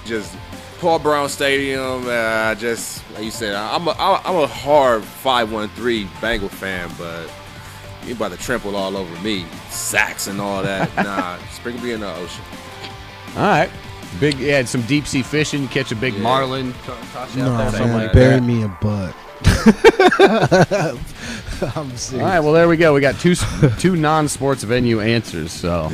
just Paul Brown Stadium. Just like you said, I'm a hard 5-1-3 Bengal fan, but you about to trample all over me, sacks and all that. Nah, sprinkle me in the ocean. All right. Big, you had some deep sea fishing, catch a big marlin. No, man, bury me a butt. I'm serious. All right, well, there we go. We got two non-sports venue answers, so.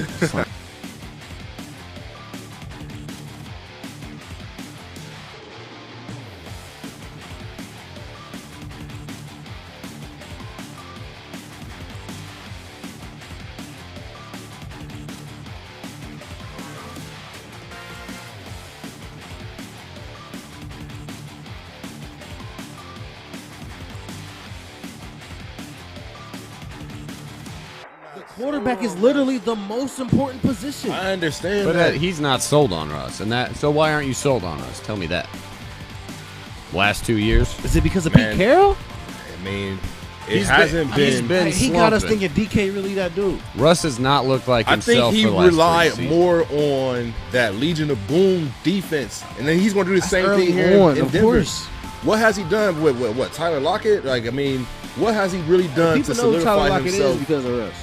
Quarterback is literally the most important position. I understand But that. he's not sold on Russ, and that. So why aren't you sold on Russ? Tell me that. Last 2 years, Is it because of Man. Pete Carroll? I mean, it hasn't been. He got us slumping. thinking DK really that dude. Russ has not looked like I himself think he for the last 3 relied seasons. more on that Legion of Boom defense, and then he's going to do the same early thing here on, in of Denver. course. What has he done with what Tyler Lockett? Like, I mean, what has he really done People to know who Tyler solidify Lockett himself? is because of us.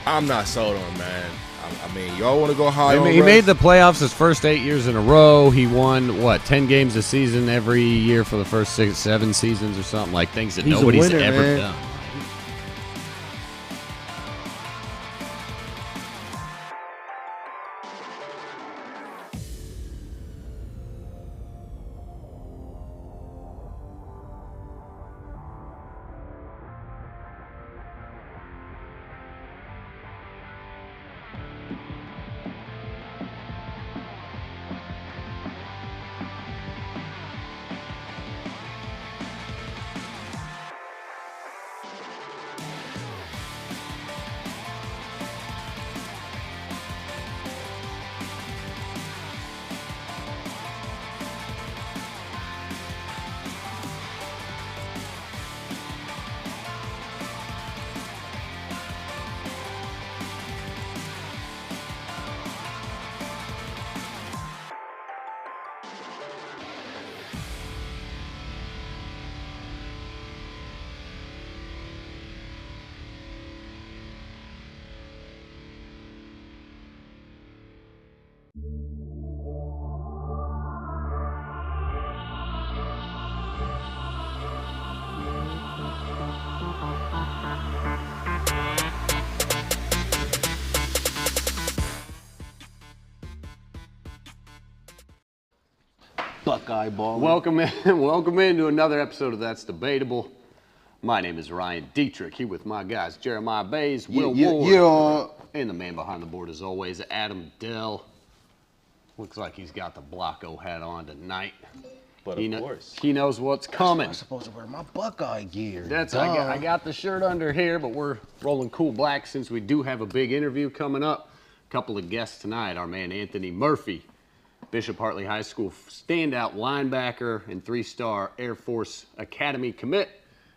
I'm not sold on, man. I mean, y'all want to go high I on mean, he Russ? made the playoffs his first 8 years in a row. He won, 10 games a season every year for the first 7 seasons or something, like things that He's a nobody's winner, ever man. done. Buckeye ball. Welcome into another episode of That's Debatable. My name is Ryan Dietrich, here with my guys Jeremiah Bays, Will Ward, and the man behind the board as always, Adam Dell. Looks like he's got the Blocko hat on tonight. But of course. He knows what's coming. I'm supposed to wear my Buckeye gear. I got the shirt under here, but we're rolling cool black since we do have a big interview coming up. A couple of guests tonight, our man Anthony Murphy, Bishop Hartley High School standout linebacker and 3-star Air Force Academy commit.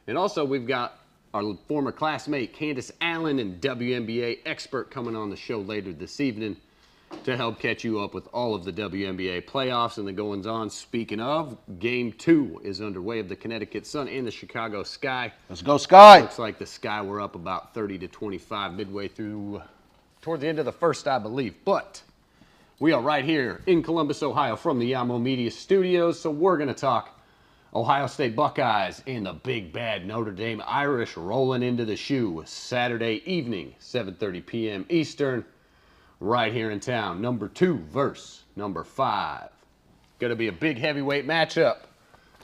And also we've got our former classmate Candace Allen and WNBA expert coming on the show later this evening to help catch you up with all of the WNBA playoffs and the goings-on. Speaking of, Game 2 is underway of the Connecticut Sun and the Chicago Sky. Let's go, Sky. Looks like the Sky were up about 30-25 midway through, toward the end of the first, I believe. But we are right here in Columbus, Ohio from the Yamo Media Studios, so we're going to talk Ohio State Buckeyes and the big bad Notre Dame Irish rolling into the shoe Saturday evening, 7:30 p.m. Eastern, right here in town. Number 2 versus number 5. Going to be a big heavyweight matchup.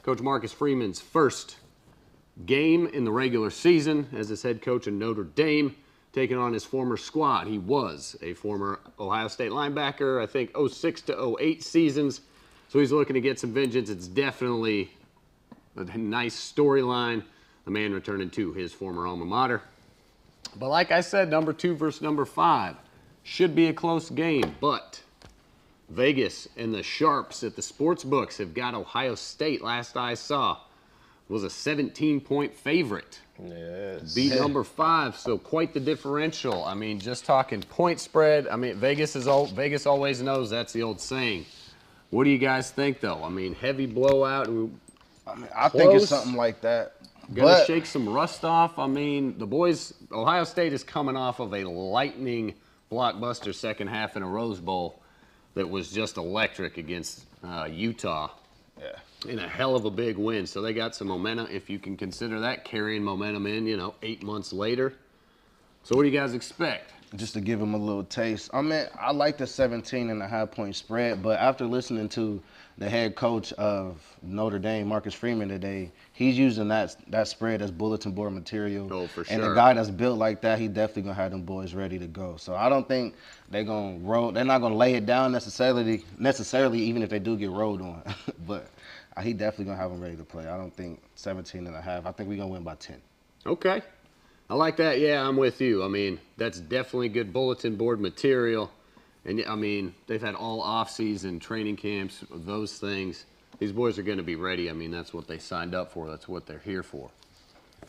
Coach Marcus Freeman's first game in the regular season as his head coach in Notre Dame, taking on his former squad. He was a former Ohio State linebacker, I think 06 to 08 seasons. So he's looking to get some vengeance. It's definitely a nice storyline. The man returning to his former alma mater. But like I said, number 2 versus number 5 should be a close game. But Vegas and the sharps at the sports books have got Ohio State, last I saw, was a 17-point favorite. Yes. Beat number 5, so quite the differential. I mean, just talking point spread. I mean, Vegas always knows that's the old saying. What do you guys think, though? I mean, heavy blowout. I think it's something like that. Gonna But shake some rust off. I mean, the boys, Ohio State is coming off of a lightning blockbuster second half in a Rose Bowl that was just electric against Utah. In a hell of a big win. So they got some momentum, if you can consider that carrying momentum in, 8 months later. So what do you guys expect? just to give them a little taste. I mean, I like the 17.5-point spread, but after listening to the head coach of Notre Dame, Marcus Freeman, today, he's using that spread as bulletin board material. Oh, for sure. And a guy that's built like that, he definitely gonna have them boys ready to go. So I don't think they're gonna roll. They're not gonna lay it down necessarily, even if they do get rolled on. But he definitely gonna have them ready to play. I don't think 17.5. I think we're gonna win by 10. Okay. I like that. Yeah, I'm with you. I mean, that's definitely good bulletin board material. And, I mean, they've had all off-season training camps, those things. These boys are going to be ready. I mean, that's what they signed up for. That's what they're here for.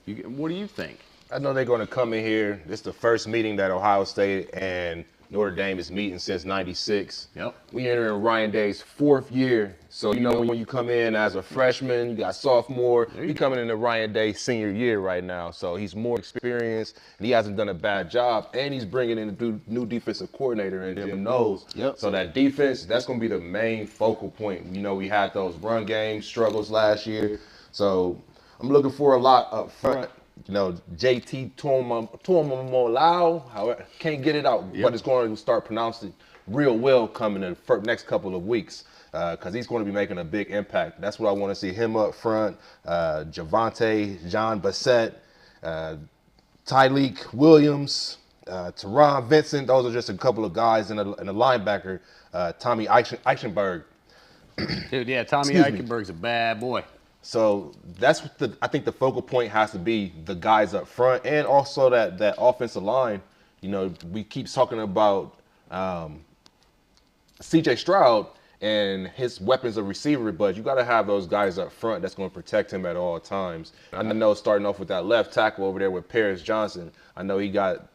What do you think? I know they're going to come in here. This is the first meeting that Ohio State and Notre Dame is meeting since '96. Yep. We enter in Ryan Day's 4th year. So, you know, when you come in as a freshman, you got sophomore, he's coming into Ryan Day's senior year right now. So he's more experienced, and he hasn't done a bad job. And he's bringing in a new defensive coordinator in Jim Knowles. Yep. So that defense, that's going to be the main focal point. You know, we had those run game struggles last year. So I'm looking for a lot up front. You know, JT Tuimoloau, however, can't get it out, but it's going to start pronouncing real well coming in the next couple of weeks because he's going to be making a big impact. That's what I want to see him up front. Javonte, John Bassett, Tyleek Williams, Teron Vincent. Those are just a couple of guys in a linebacker. Tommy Eichenberg. Dude, yeah, Tommy Eichenberg's a bad boy. So that's what I think the focal point has to be, the guys up front and also that offensive line. You know, we keep talking about C.J. Stroud and his weapons of receiver, but you got to have those guys up front that's going to protect him at all times. I know starting off with that left tackle over there with Paris Johnson, I know he got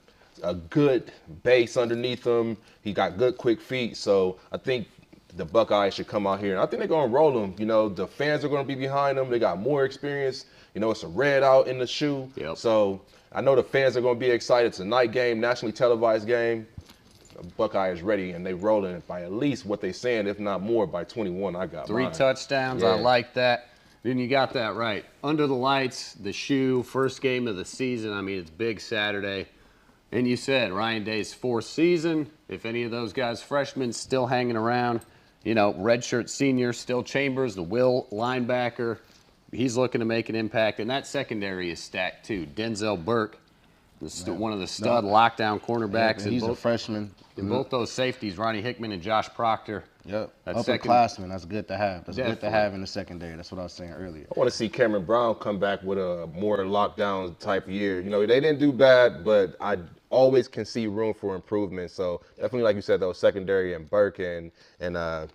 a good base underneath him. He got good quick feet. So I think the Buckeyes should come out here, and I think they're going to roll them. You know, the fans are going to be behind them. They got more experience. You know, it's a red out in the shoe. Yep. So I know the fans are going to be excited. It's a night game, nationally televised game. Buckeye is ready, and they rolling it by at least what they're saying, if not more, by 21. I got 3 mine. touchdowns. Yeah. I like that. Then you got that right. Under the lights, the shoe, first game of the season. I mean, it's big Saturday. And you said Ryan Day's 4th season. If any of those guys, freshmen, still hanging around, you know, redshirt senior, still Chambers, the Will linebacker. He's looking to make an impact. And that secondary is stacked, too. Denzel Burke, one of the stud lockdown cornerbacks. Yeah, he's a freshman. And both those safeties, Ronnie Hickman and Josh Proctor. Yep. Upperclassmen, that's good to have. That's good to have in the secondary. That's what I was saying earlier. I want to see Cameron Brown come back with a more lockdown type year. You know, they didn't do bad, but I always can see room for improvement. So definitely, like you said, those secondary and Burke and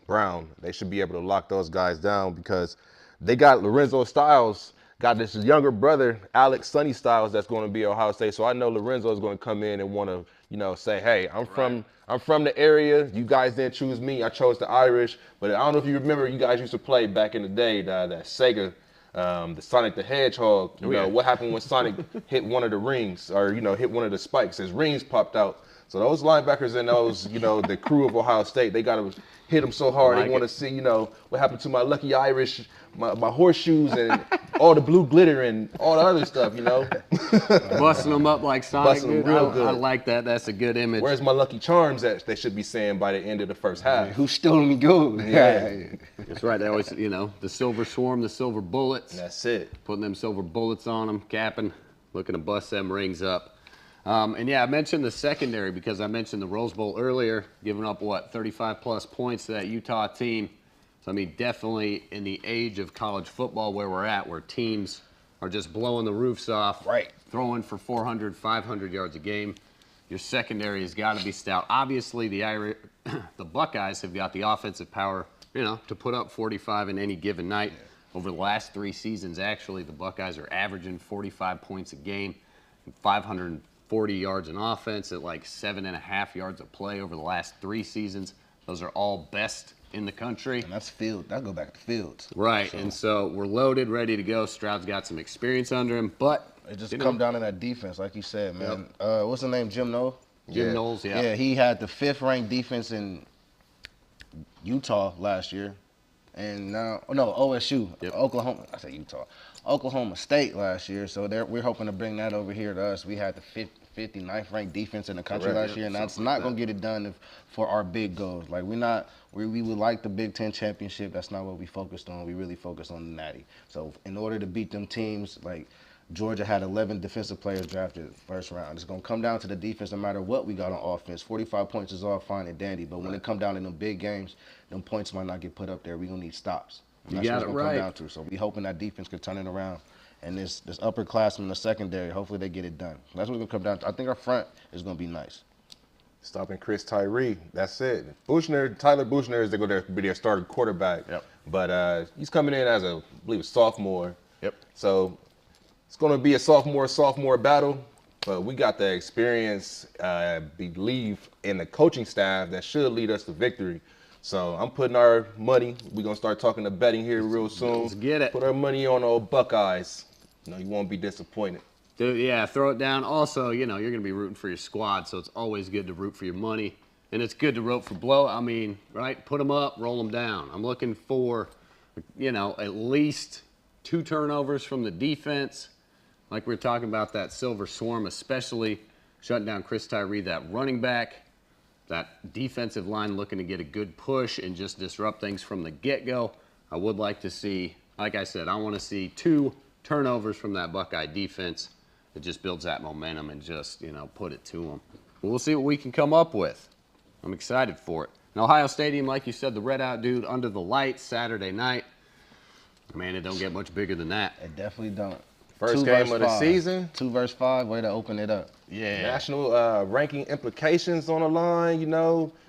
Brown, they should be able to lock those guys down because they got Lorenzo Styles, got this younger brother, Alex Sonny Styles, that's going to be at Ohio State. So I know Lorenzo is going to come in and want to, you know, say, hey, I'm from the area. You guys didn't choose me. I chose the Irish. But I don't know if you remember, you guys used to play back in the day, that Sega, the Sonic the Hedgehog. You know, what happened when Sonic hit one of the rings or, you know, hit one of the spikes? His rings popped out. So those linebackers and those, you know, the crew of Ohio State, they got to hit them so hard. They want to see, you know, what happened to my lucky Irish, my horseshoes and all the blue glitter and all the other stuff, you know. Busting them up like Sonic. Busting them real good. I like that. That's a good image. Where's my lucky charms that they should be saying by the end of the first half? Who's stealing me gold? Yeah. That's right. They always, you know, the silver swarm, the silver bullets. That's it. Putting them silver bullets on them, capping, looking to bust them rings up. And yeah, I mentioned the secondary because I mentioned the Rose Bowl earlier, giving up, 35-plus points to that Utah team. So, I mean, definitely in the age of college football where we're at, where teams are just blowing the roofs off, throwing for 400, 500 yards a game, your secondary has got to be stout. Obviously, the Buckeyes have got the offensive power, you know, to put up 45 in any given night. Over the last 3 seasons, actually, the Buckeyes are averaging 45 points a game, 540 yards in offense at like 7.5 yards a play over the last 3 seasons. Those are all best in the country. And that's Field. That go back to Fields. Right, and so we're loaded, ready to go. Stroud's got some experience under him, but it just come down to that defense, like you said, man. What's the name? Jim Knowles? Jim Knowles, yeah. Yeah, he had the 5th ranked defense in Utah last year. And now, OSU, Oklahoma. I say Utah. Oklahoma State last year. So we're hoping to bring that over here to us. We had the 59th ranked defense in the country last year, and that's not going to get it done for our big goals. Like we would like the Big Ten championship. That's not what we focused on. We really focused on the Natty. So in order to beat them teams, like Georgia had 11 defensive players drafted first round. It's going to come down to the defense no matter what we got on offense. 45 points is all fine and dandy, but when it come down to them big games, them points might not get put up there. We're going to need stops. And that's what it's going to come down to. So we hoping that defense can turn it around. And this upperclassman in the secondary, hopefully they get it done. That's what it's going to come down to. I think our front is going to be nice. Stopping Chris Tyree, that's it. Tyler Buchner is going to be their starting quarterback. Yep. But he's coming in as I believe a sophomore. Yep. So it's going to be a sophomore battle, but we got the experience, believe in the coaching staff that should lead us to victory. So I'm putting our money. We're going to start talking to betting here real soon. Let's get it. Put our money on old Buckeyes. You won't be disappointed. Dude, yeah, throw it down. Also, you're going to be rooting for your squad, so it's always good to root for your money. And it's good to root for blow. I mean, right? Put them up, roll them down. I'm looking for, at least 2 turnovers from the defense. Like we were talking about that Silver Swarm, especially shutting down Chris Tyree, that running back, that defensive line looking to get a good push and just disrupt things from the get-go. I would like to see, like I said, I want to see 2 turnovers from that Buckeye defense. It just builds that momentum and just, put it to them. We'll see what we can come up with. I'm excited for it. In Ohio Stadium, like you said, the Red Out Dude under the lights Saturday night. Man, it don't get much bigger than that. It definitely don't. First game of the season. 2 versus 5, way to open it up. Yeah. National ranking implications on the line,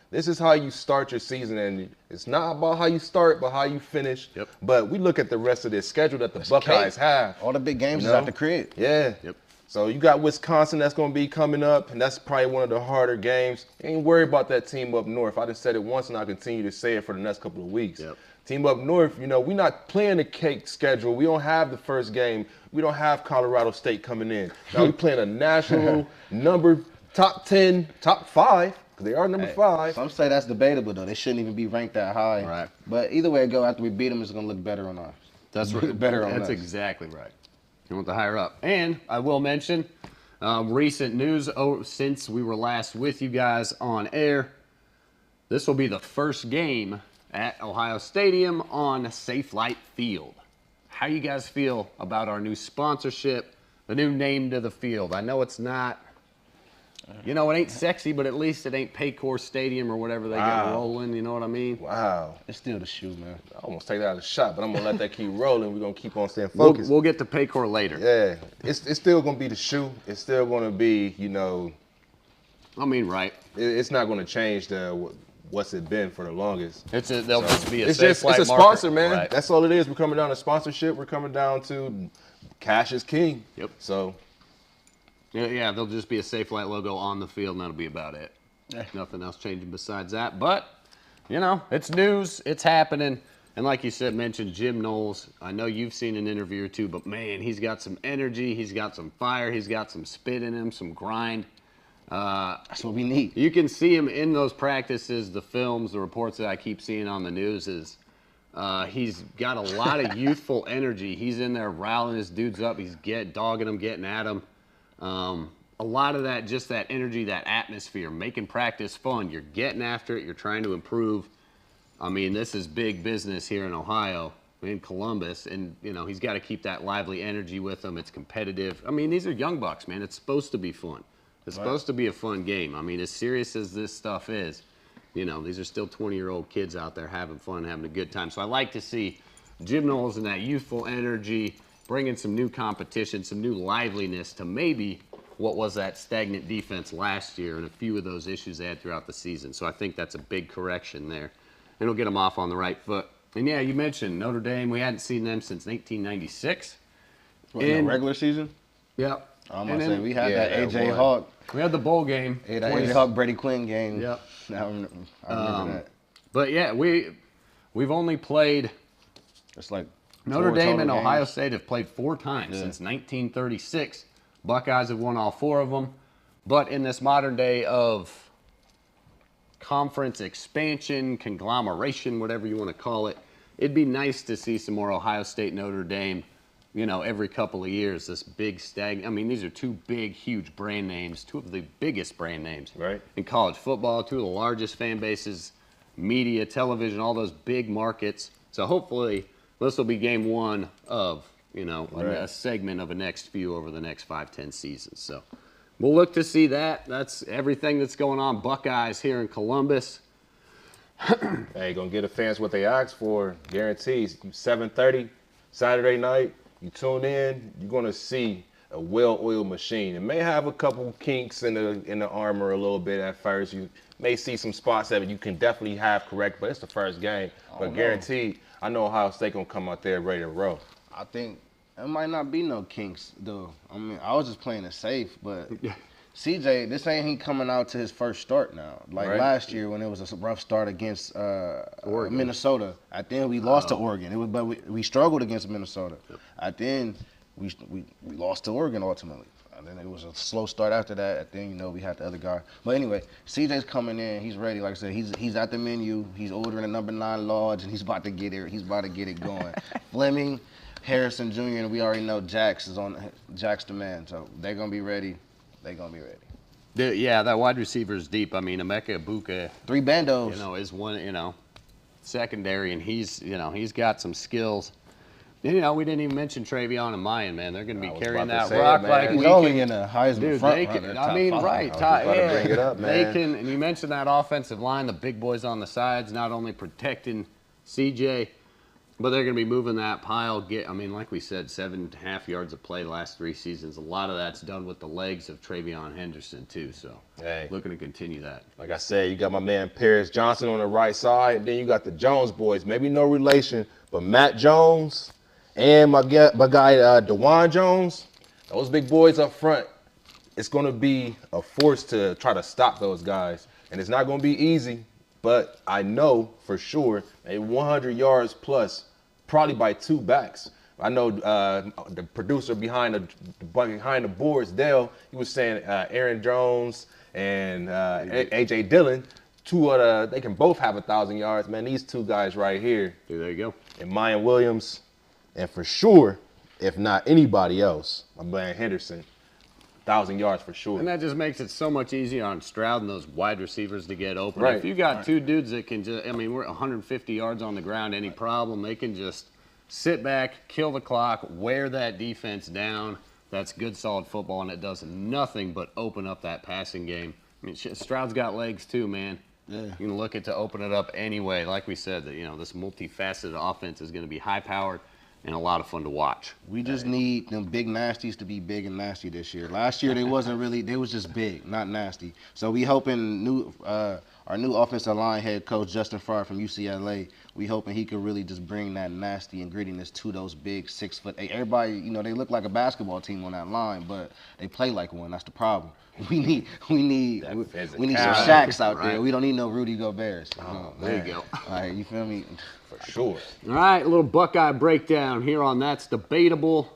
This is how you start your season, and it's not about how you start, but how you finish. Yep. But we look at the rest of this schedule that the Buckeyes have. All the big games is at the crib. Yeah. Yep. So you got Wisconsin that's going to be coming up, and that's probably one of the harder games. Ain't worry about that team up north. I just said it once, and I'll continue to say it for the next couple of weeks. Yep. Team up north, we're not playing the cake schedule. We don't have the first game. We don't have Colorado State coming in. Now we're playing a national top 10, top 5, because they are number 5. Some say that's debatable, though. They shouldn't even be ranked that high. Right. But either way it go, after we beat them, it's going to look better on ours. That's right. Better on us. That's exactly right. You want the higher up. And I will mention recent news since we were last with you guys on air. This will be the first game at Ohio Stadium on Safe Light Field. How you guys feel about our new sponsorship, the new name to the field? I know it's not, it ain't sexy, but at least it ain't Paycor Stadium or whatever they get rolling, you know what I mean? Wow. It's still the shoe, man. I almost take that out of the shot, but I'm going to let that keep rolling. We're going to keep on staying focused. We'll get to Paycor later. Yeah. It's still going to be the shoe. It's still going to be, right. It's not going to change what's it been for the longest. They'll just be it's Safe Light it's a marker. sponsor, man. Right. That's all it is. We're coming down to sponsorship. We're coming down to cash is king. Yep. So yeah, they'll just be a Safe Light logo on the field, and that'll be about it. Nothing else changing besides that. But, it's news. It's happening. And like you said, mentioned Jim Knowles. I know you've seen an interview or two, but, man, he's got some energy. He's got some fire. He's got some spit in him, some grind. That's what we need. You can see him in those practices, the films, the reports that I keep seeing on the news is he's got a lot of youthful energy. He's in there riling his dudes up. He's dogging them, getting at them. A lot of that, just that energy, that atmosphere, making practice fun. You're getting after it. You're trying to improve. I mean, this is big business here in Ohio, in Columbus, and, he's got to keep that lively energy with him. It's competitive. I mean, these are young bucks, man. It's supposed to be fun. It's supposed to be a fun game. I mean, as serious as this stuff is, these are still 20-year-old kids out there having fun, having a good time. So I like to see Jim Knowles and that youthful energy, bringing some new competition, some new liveliness to maybe what was that stagnant defense last year and a few of those issues they had throughout the season. So I think that's a big correction there. And it'll get them off on the right foot. And, yeah, you mentioned Notre Dame. We hadn't seen them since 1996. In the regular season? Yep. I'm going to say we had that A.J. Hawk. We had the bowl game. Yeah, that A.J. Hawk Brady Quinn game. Yep. I remember that. But, yeah, We've only played It's like Notre four Dame and total Ohio games. State have played 4 times since 1936. Buckeyes have won all 4 of them. But in this modern day of conference expansion, conglomeration, whatever you want to call it, it'd be nice to see some more Ohio State, Notre Dame, you know, every couple of years. This big I mean, these are 2 big, huge brand names, 2 of the biggest brand names in college football, 2 of the largest fan bases, media, television, all those big markets. So hopefully this will be game 1 of, you know, a segment of a next few over the next 5-10 seasons. So we'll look to see that. That's everything that's going on Buckeyes here in Columbus. Hey, gonna get the fans what they asked for, guarantees. 7:30 Saturday night, you tune in, you're gonna see a well-oiled machine. It may have a couple kinks in the armor a little bit at first. You may see some spots that you can definitely have correct, but it's the first game. But guaranteed, I know Ohio State gonna come out there ready to roll. I think it might not be no kinks though. I mean, I was just playing it safe, but CJ, this ain't he coming out to his first start now. Like last year when it was a rough start against Minnesota. At the end we lost to Oregon. But we struggled against Minnesota. At the end we lost to Oregon ultimately. And then it was a slow start after that. At the end, you know, we had the other guy. But anyway, CJ's coming in. He's ready. Like I said, he's at the menu. He's ordering a number 9 large, and he's about to get it. He's about to get it going. Fleming, Harrison Jr., and we already know Jax the man. So they're gonna be ready. They're gonna be ready. Yeah, that wide receiver is deep. I mean, Emeka Egbuka, 3 bandos. you know, is one, you know, secondary, and he's got some skills. You know, we didn't even mention Travion and Mayan, man. They're going to be carrying that rock like he's we only can. in a Heisman front runner. I mean, right. Bring it up, man. They can, and you mentioned that offensive line, the big boys on the sides, not only protecting CJ, but they're going to be moving that pile. I mean, like we said, 7.5 yards of play the last 3 seasons. A lot of that's done with the legs of Travion Henderson, too. So, looking to continue that. Like I said, you got my man Paris Johnson on the right side. Then you got the Jones boys. Maybe no relation, but Matt Jones and my guy DeJuan Jones, those big boys up front, it's going to be a force to try to stop those guys. And it's not going to be easy, but I know for sure a 100 yards plus, probably by 2 backs. I know the producer behind the boards, Dale, he was saying Aaron Jones and A.J. Dillon, they can both have 1,000 yards. Man, these 2 guys right here. There you go. And Mayan Williams. And for sure, if not anybody else, my man Henderson, 1,000 yards for sure. And that just makes it so much easier on Stroud and those wide receivers to get open. Right. If you got 2 dudes that can just, I mean, we're 150 yards on the ground, any problem, they can just sit back, kill the clock, wear that defense down. That's good, solid football, and it does nothing but open up that passing game. I mean, Stroud's got legs too, man. Yeah. You can look at to open it up anyway. Like we said, that, you know, this multifaceted offense is going to be high-powered and a lot of fun to watch. We just need them big nasties to be big and nasty this year. Last year they wasn't really, they was just big, not nasty. So we hoping our new offensive line head coach Justin Farr from UCLA, we hoping he can really just bring that nasty and grittiness to those big 6'8". Everybody, you know, they look like a basketball team on that line, but they play like one. That's the problem. We need some Shaqs out there. We don't need no Rudy Goberts. There you go. All right, you feel me? For sure. All right, a little Buckeye breakdown here on That's Debatable.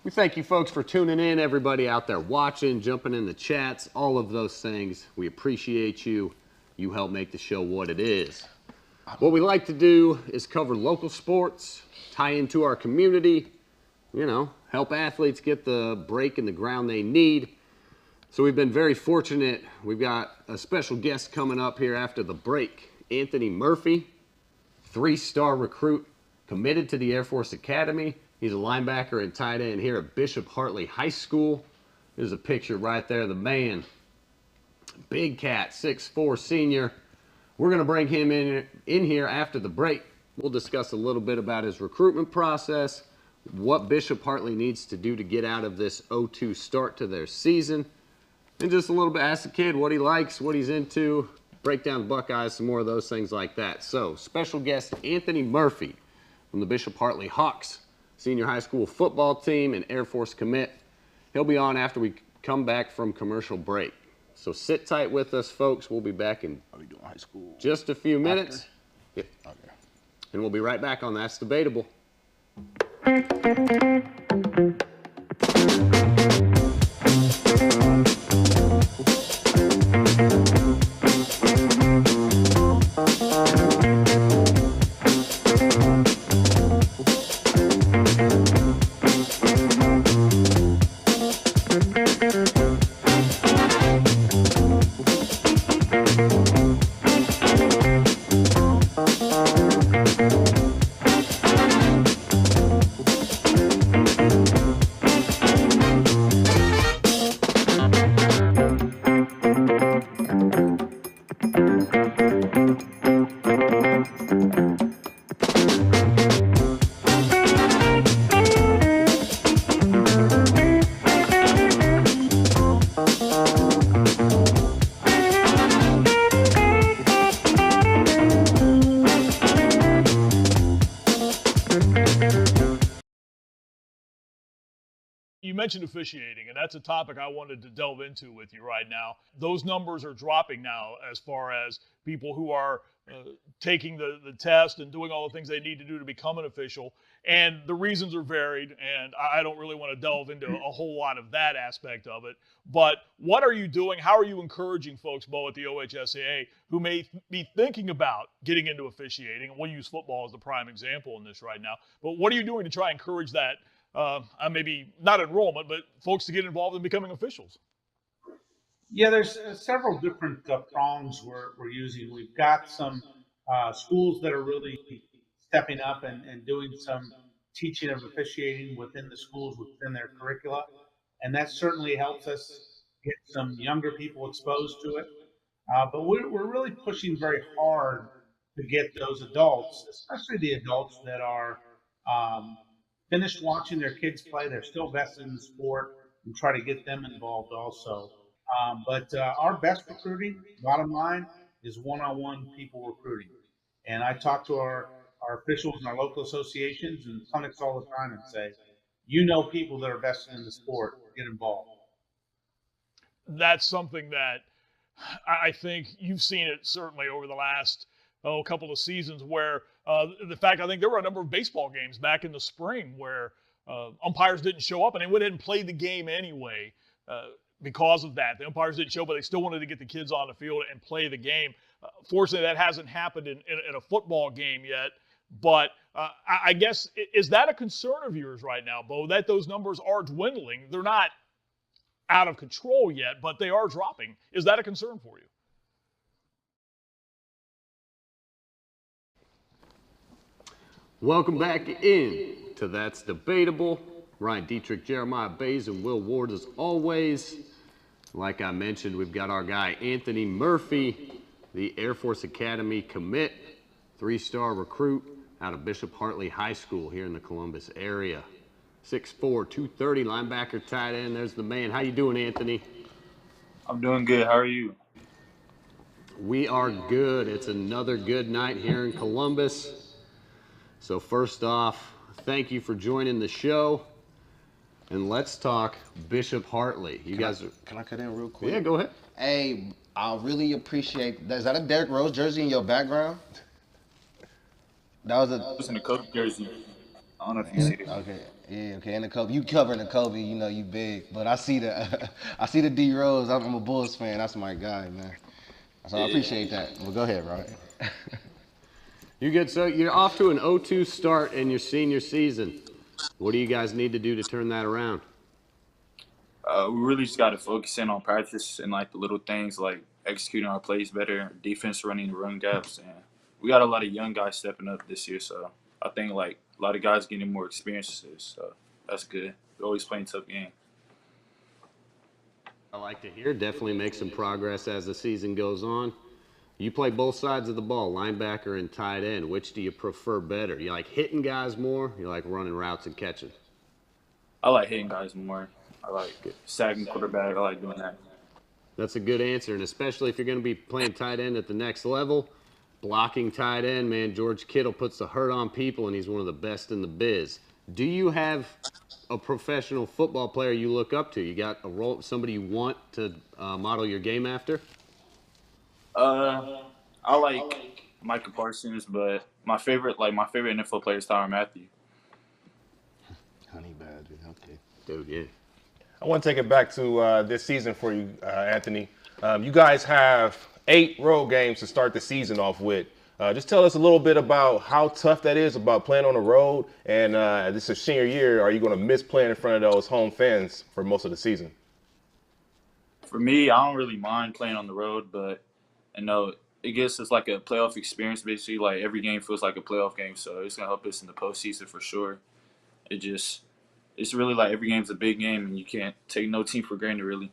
We thank you folks for tuning in, everybody out there watching, jumping in the chats, all of those things. We appreciate you. You help make the show what it is. What we like to do is cover local sports, tie into our community, you know, help athletes get the break in the ground they need. So we've been very fortunate. We've got a special guest coming up here after the break. Anthony Murphy, 3-star recruit, committed to the Air Force Academy. He's a linebacker and tight end here at Bishop Hartley High School. There's a picture right there of the man. Big cat, 6'4" senior. We're going to bring him in here after the break. We'll discuss a little bit about his recruitment process, what Bishop Hartley needs to do to get out of this 0-2 start to their season, and just a little bit ask the kid what he likes, what he's into, break down the Buckeyes, some more of those things like that. So, special guest Anthony Murphy from the Bishop Hartley Hawks senior high school football team and Air Force commit. He'll be on after we come back from commercial break. So sit tight with us, folks. We'll be back in Are we doing high school? just a few minutes. Yeah. Okay. And we'll be right back on That's Debatable. You mentioned officiating, and that's a topic I wanted to delve into with you right now. Those numbers are dropping now as far as people who are taking the test and doing all the things they need to do to become an official. And the reasons are varied, and I don't really want to delve into a whole lot of that aspect of it. But what are you doing? How are you encouraging folks, Bo, at the OHSAA who may be thinking about getting into officiating? And we'll use football as the prime example in this right now. But what are you doing to try and encourage that? Maybe not enrollment, but folks to get involved in becoming officials? Yeah, there's several different prongs we're using. We've got some schools that are really stepping up and doing some teaching of officiating within the schools, within their curricula. And that certainly helps us get some younger people exposed to it. But we're really pushing very hard to get those adults, especially the adults that are finished watching their kids play, they're still vested in the sport, and try to get them involved also. But our best recruiting, bottom line, is one-on-one people recruiting. And I talk to our officials and our local associations and clinics all the time and say, you know people that are vested in the sport, get involved. That's something that I think you've seen it certainly over the last couple of seasons where the fact I think there were a number of baseball games back in the spring where umpires didn't show up and they went ahead and played the game anyway because of that. The umpires didn't show, but they still wanted to get the kids on the field and play the game. Fortunately, that hasn't happened in a football game yet. But I guess, is that a concern of yours right now, Bo, that those numbers are dwindling? They're not out of control yet, but they are dropping. Is that a concern for you? Welcome back in to That's Debatable. Ryan Dietrich, Jeremiah Bays, and Will Ward as always. Like I mentioned, we've got our guy Anthony Murphy, the Air Force Academy commit, 3-star recruit out of Bishop Hartley High School here in the Columbus area. 6'4", 230, linebacker, tight end. There's the man. How you doing, Anthony? I'm doing good. How are you? We are good. It's another good night here in Columbus. So first off, thank you for joining the show. And let's talk Bishop Hartley. Can I cut in real quick? Yeah, go ahead. Hey, I really appreciate that. Is that a Derrick Rose jersey in your background? That was I was in the Kobe jersey. I don't know if you see it. Okay. Yeah, okay. And the Kobe, you covering the Kobe, you know you big. But I see the I see the D Rose. I'm a Bulls fan. That's my guy, man. So I appreciate that. Well, go ahead, Ryan. You good? So you're off to an 0-2 start in your senior season. What do you guys need to do to turn that around? We really just got to focus in on practice and like the little things like executing our plays better, defense running the run gaps, and we got a lot of young guys stepping up this year. So I think like a lot of guys getting more experiences. So that's good. We're always playing tough games. I like to hear. Definitely make some progress as the season goes on. You play both sides of the ball, linebacker and tight end. Which do you prefer better? You like hitting guys more? You like running routes and catching? I like hitting guys more. I like sagging quarterback. I like doing that. That's a good answer, and especially if you're going to be playing tight end at the next level, blocking tight end, man, George Kittle puts the hurt on people, and he's one of the best in the biz. Do you have a professional football player you look up to? You got a role, somebody you want to model your game after? I like Micah Parsons, but my favorite NFL player is Tyrann Mathieu. Honey Badger. Okay. Dude, yeah. I want to take it back to this season for you, Anthony. You guys have 8 road games to start the season off with. Just tell us a little bit about how tough that is about playing on the road. And this is senior year. Are you going to miss playing in front of those home fans for most of the season? For me, I don't really mind playing on the road, but I know it gives us like a playoff experience. Basically, like every game feels like a playoff game, so it's gonna help us in the postseason for sure. It's really like every game's a big game, and you can't take no team for granted, really.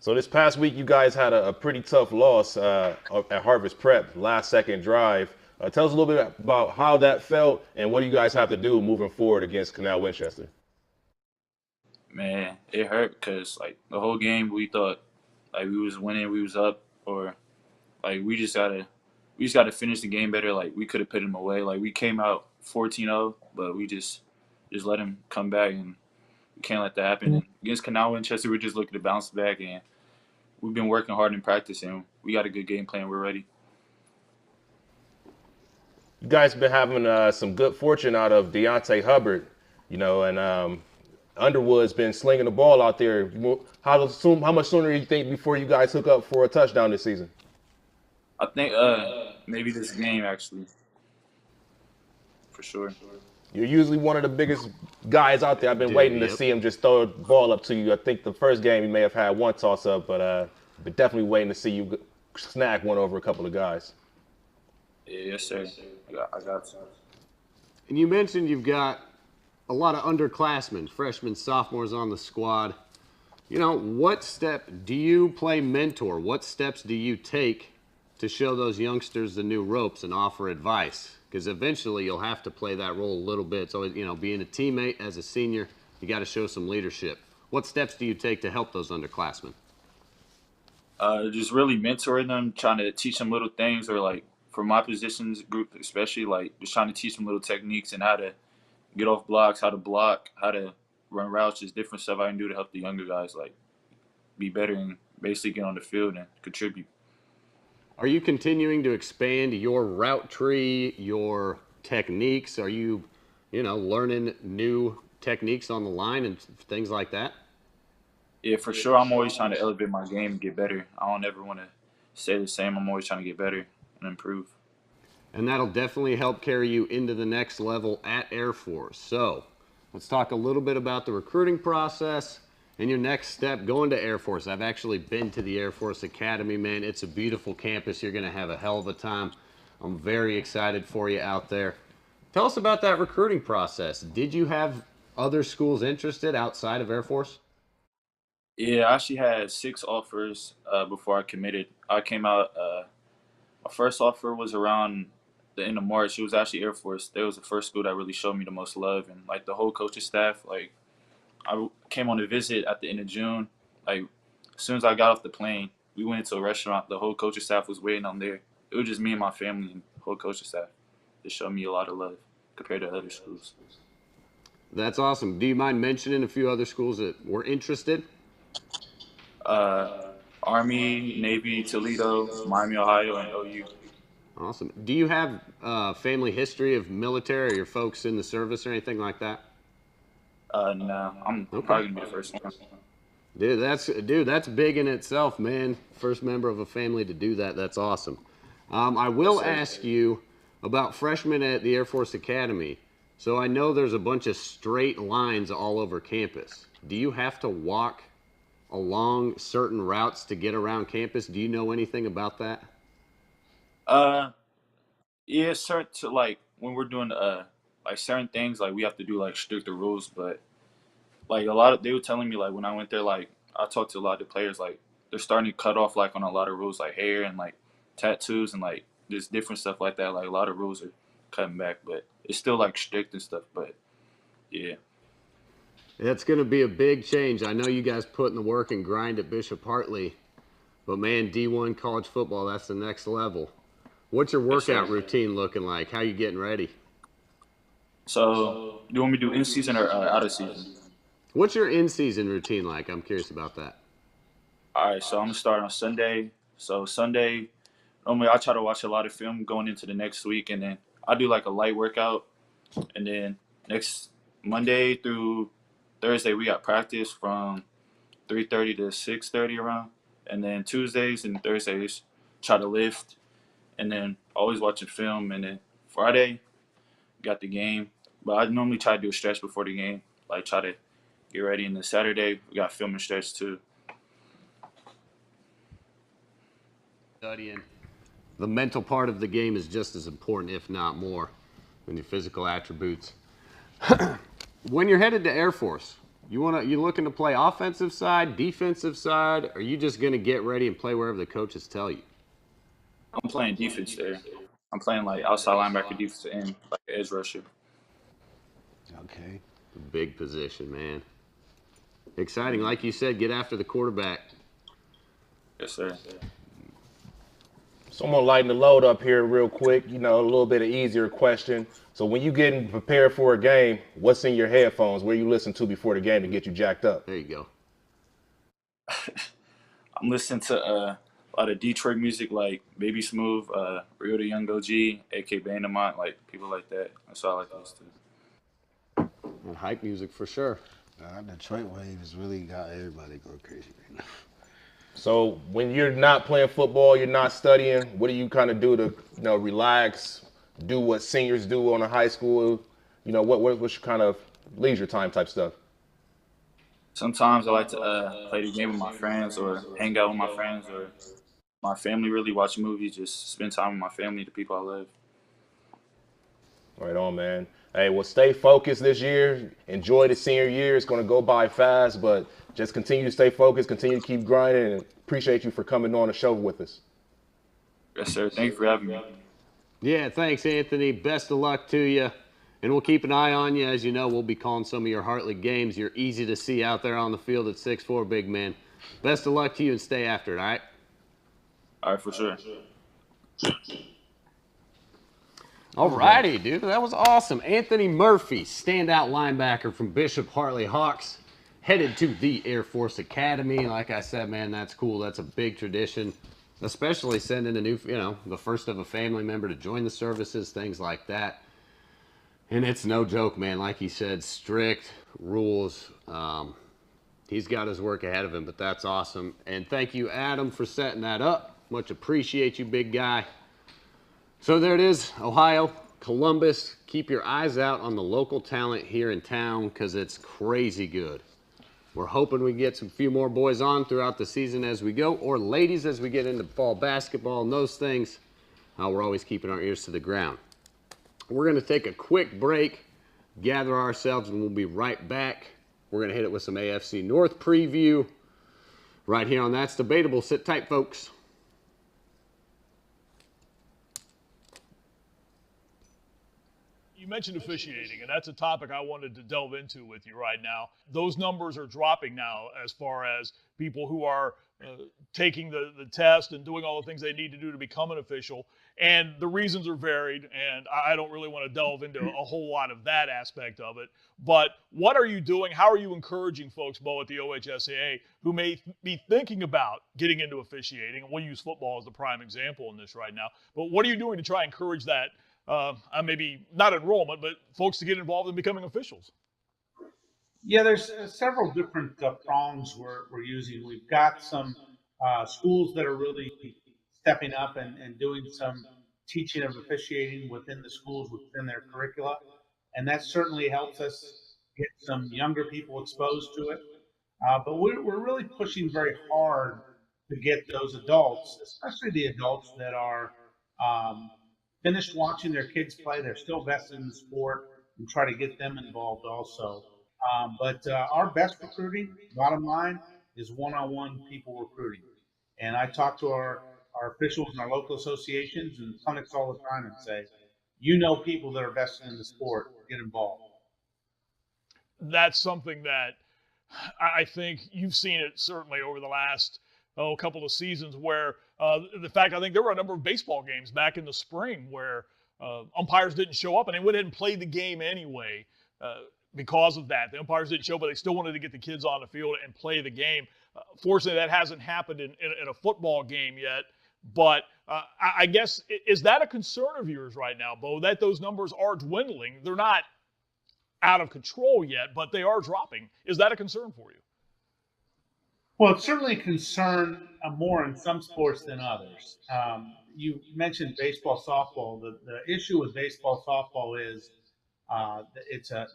So this past week, you guys had a pretty tough loss at Harvest Prep, last second drive. Tell us a little bit about how that felt and what do you guys have to do moving forward against Canal Winchester. Man, it hurt because like the whole game we thought like we was winning, we was up, or like we just gotta finish the game better. Like we could have put them away. Like we came out 14-0, but we just let them come back, and we can't let that happen. And against Canal Winchester, we're just looking to bounce back, and we've been working hard in practice, and we got a good game plan. We're ready. You guys have been having some good fortune out of Deontay Hubbard, and Underwood's been slinging the ball out there. How much sooner do you think before you guys hook up for a touchdown this season? I think maybe this game actually, for sure. You're usually one of the biggest guys out there. I've been waiting to see him just throw a ball up to you. I think the first game he may have had one toss up, but definitely waiting to see you snag one over a couple of guys. Yeah, yes, sir. I got some. And you mentioned you've got a lot of underclassmen, freshmen, sophomores on the squad. What step do you play mentor? What steps do you take to show those youngsters the new ropes and offer advice? Because eventually you'll have to play that role a little bit. So, being a teammate as a senior, you got to show some leadership. What steps do you take to help those underclassmen? Just really mentoring them, trying to teach them little things, or like for my positions group especially, like just trying to teach them little techniques and how to get off blocks, how to block, how to run routes, just different stuff I can do to help the younger guys like be better and basically get on the field and contribute. Are you continuing to expand your route tree, your techniques? Are you, learning new techniques on the line and things like that? Yeah, for sure. I'm always trying to elevate my game and get better. I don't ever want to stay the same. I'm always trying to get better and improve. And that'll definitely help carry you into the next level at Air Force. So let's talk a little bit about the recruiting process and your next step going to Air Force. I've actually been to the Air Force Academy, man. It's a beautiful campus. You're going to have a hell of a time. I'm very excited for you out there. Tell us about that recruiting process. Did you have other schools interested outside of Air Force? Yeah, I actually had 6 offers before I committed. I came out, my first offer was around the end of March. It was actually Air Force. That was the first school that really showed me the most love, and like the whole coaching staff. Like I came on a visit at the end of June. Like as soon as I got off the plane, we went into a restaurant. The whole coaching staff was waiting on there. It was just me and my family and the whole coaching staff. They showed me a lot of love compared to other schools. That's awesome. Do you mind mentioning a few other schools that were interested? Army, Navy, Toledo, Miami, Ohio, and OU. Awesome. Do you have family history of military or your folks in the service or anything like that? No, I'm probably gonna be the first one. Dude, that's big in itself, man. First member of a family to do that. That's awesome. I will ask you about freshmen at the Air Force Academy. So I know there's a bunch of straight lines all over campus. Do you have to walk along certain routes to get around campus? Do you know anything about that? Yeah, certain to like when we're doing like certain things, like we have to do like stricter rules, but like they were telling me like when I went there, like I talked to a lot of the players, like they're starting to cut off like on a lot of rules, like hair and like tattoos and like just different stuff like that. Like a lot of rules are cutting back, but it's still like strict and stuff. But yeah. It's going to be a big change. I know you guys put in the work and grind at Bishop Hartley, but man, D1 college football, that's the next level. What's your workout routine looking like? How you getting ready? So, do you want me to do in season or out of season? What's your in-season routine like? I'm curious about that. All right, so I'm gonna start on Sunday. So Sunday, Normally, I try to watch a lot of film going into the next week, and then I do like a light workout, and then next Monday through Thursday we got practice from 3:30 to 6:30 around, and then Tuesdays and Thursdays try to lift, and then always watching film, and then Friday got the game. But I normally try to do a stretch before the game, like try to get ready. And then Saturday we got film and stretch too. Studying. The mental part of the game is just as important, if not more, than your physical attributes. When you're headed to Air Force, you looking to play offensive side, defensive side, or are you just going to get ready and play wherever the coaches tell you? I'm playing defense there. I'm playing like outside linebacker, defense end, like an edge rusher. Okay. Big position, man. Exciting. Like you said, get after the quarterback. Yes, sir. So I'm gonna lighten the load up here real quick. You know, a little bit of easier question. So when you getting prepared for a game, what's in your headphones? Where you listen to before the game to get you jacked up? There you go. I'm listening to a lot of Detroit music, like Baby Smooth, Rio the Young OG, AK Bandamont, like people like that. That's all I like to listen to. And hype music for sure. Detroit wave has really got everybody going crazy right now. So when you're not playing football, you're not studying, what do you kind of do to, you know, relax, do what seniors do on a high school? You know, what's your kind of leisure time type stuff? Sometimes I like to play the game with my friends or hang out with my friends or my family, really watch movies, just spend time with my family, the people I love. Right on, man. Hey, well, stay focused this year. Enjoy the senior year. It's going to go by fast, but just continue to stay focused, continue to keep grinding, and appreciate you for coming on the show with us. Yes, sir. Thank you for having me. Yeah, thanks, Anthony. Best of luck to you. And we'll keep an eye on you. As you know, we'll be calling some of your Hartley games. You're easy to see out there on the field at 6'4", big man. Best of luck to you and stay after it, all right? All right, for sure. All righty, dude. That was awesome. Anthony Murphy, standout linebacker from Bishop Hartley Hawks, headed to the Air Force Academy. Like I said, man, that's cool. That's a big tradition, especially sending a new, the first of a family member to join the services, things like that. And it's no joke, man. Like he said, strict rules. He's got his work ahead of him, but that's awesome. And thank you, Adam, for setting that up. Much appreciate you, big guy. So there it is, Ohio, Columbus. Keep your eyes out on the local talent here in town because it's crazy good. We're hoping we get some few more boys on throughout the season as we go, or ladies as we get into fall basketball and those things. We're always keeping our ears to the ground. We're going to take a quick break, gather ourselves, and we'll be right back. We're going to hit it with some AFC North preview right here on That's Debatable. Sit tight, folks. You mentioned officiating, and that's a topic I wanted to delve into with you right now. Those numbers are dropping now as far as people who are taking the test and doing all the things they need to do to become an official. And the reasons are varied, and I don't really want to delve into a whole lot of that aspect of it. But what are you doing? How are you encouraging folks, Bo, at the OHSAA who may be thinking about getting into officiating? And we'll use football as the prime example in this right now. But what are you doing to try and encourage that? Maybe not enrollment, but folks to get involved in becoming officials? Yeah, there's several different prongs we're using. We've got some schools that are really stepping up and doing some teaching of officiating within the schools, within their curricula. And that certainly helps us get some younger people exposed to it. But we're really pushing very hard to get those adults, especially the adults that are finished watching their kids play, they're still vested in the sport, and try to get them involved also. But our best recruiting, bottom line, is one-on-one people recruiting. And I talk to our officials in our local associations and clinics all the time and say, people that are vested in the sport, get involved. That's something that I think you've seen it certainly over the last couple of seasons where the fact I think there were a number of baseball games back in the spring where umpires didn't show up and they went ahead and played the game anyway because of that. The umpires didn't show, but they still wanted to get the kids on the field and play the game. Fortunately, that hasn't happened in a football game yet, But I guess, is that a concern of yours right now, Bo, that those numbers are dwindling? They're not out of control yet, but they are dropping. Is that a concern for you? Well, it's certainly a concern more in some sports than others. You mentioned baseball, softball. The issue with baseball, softball is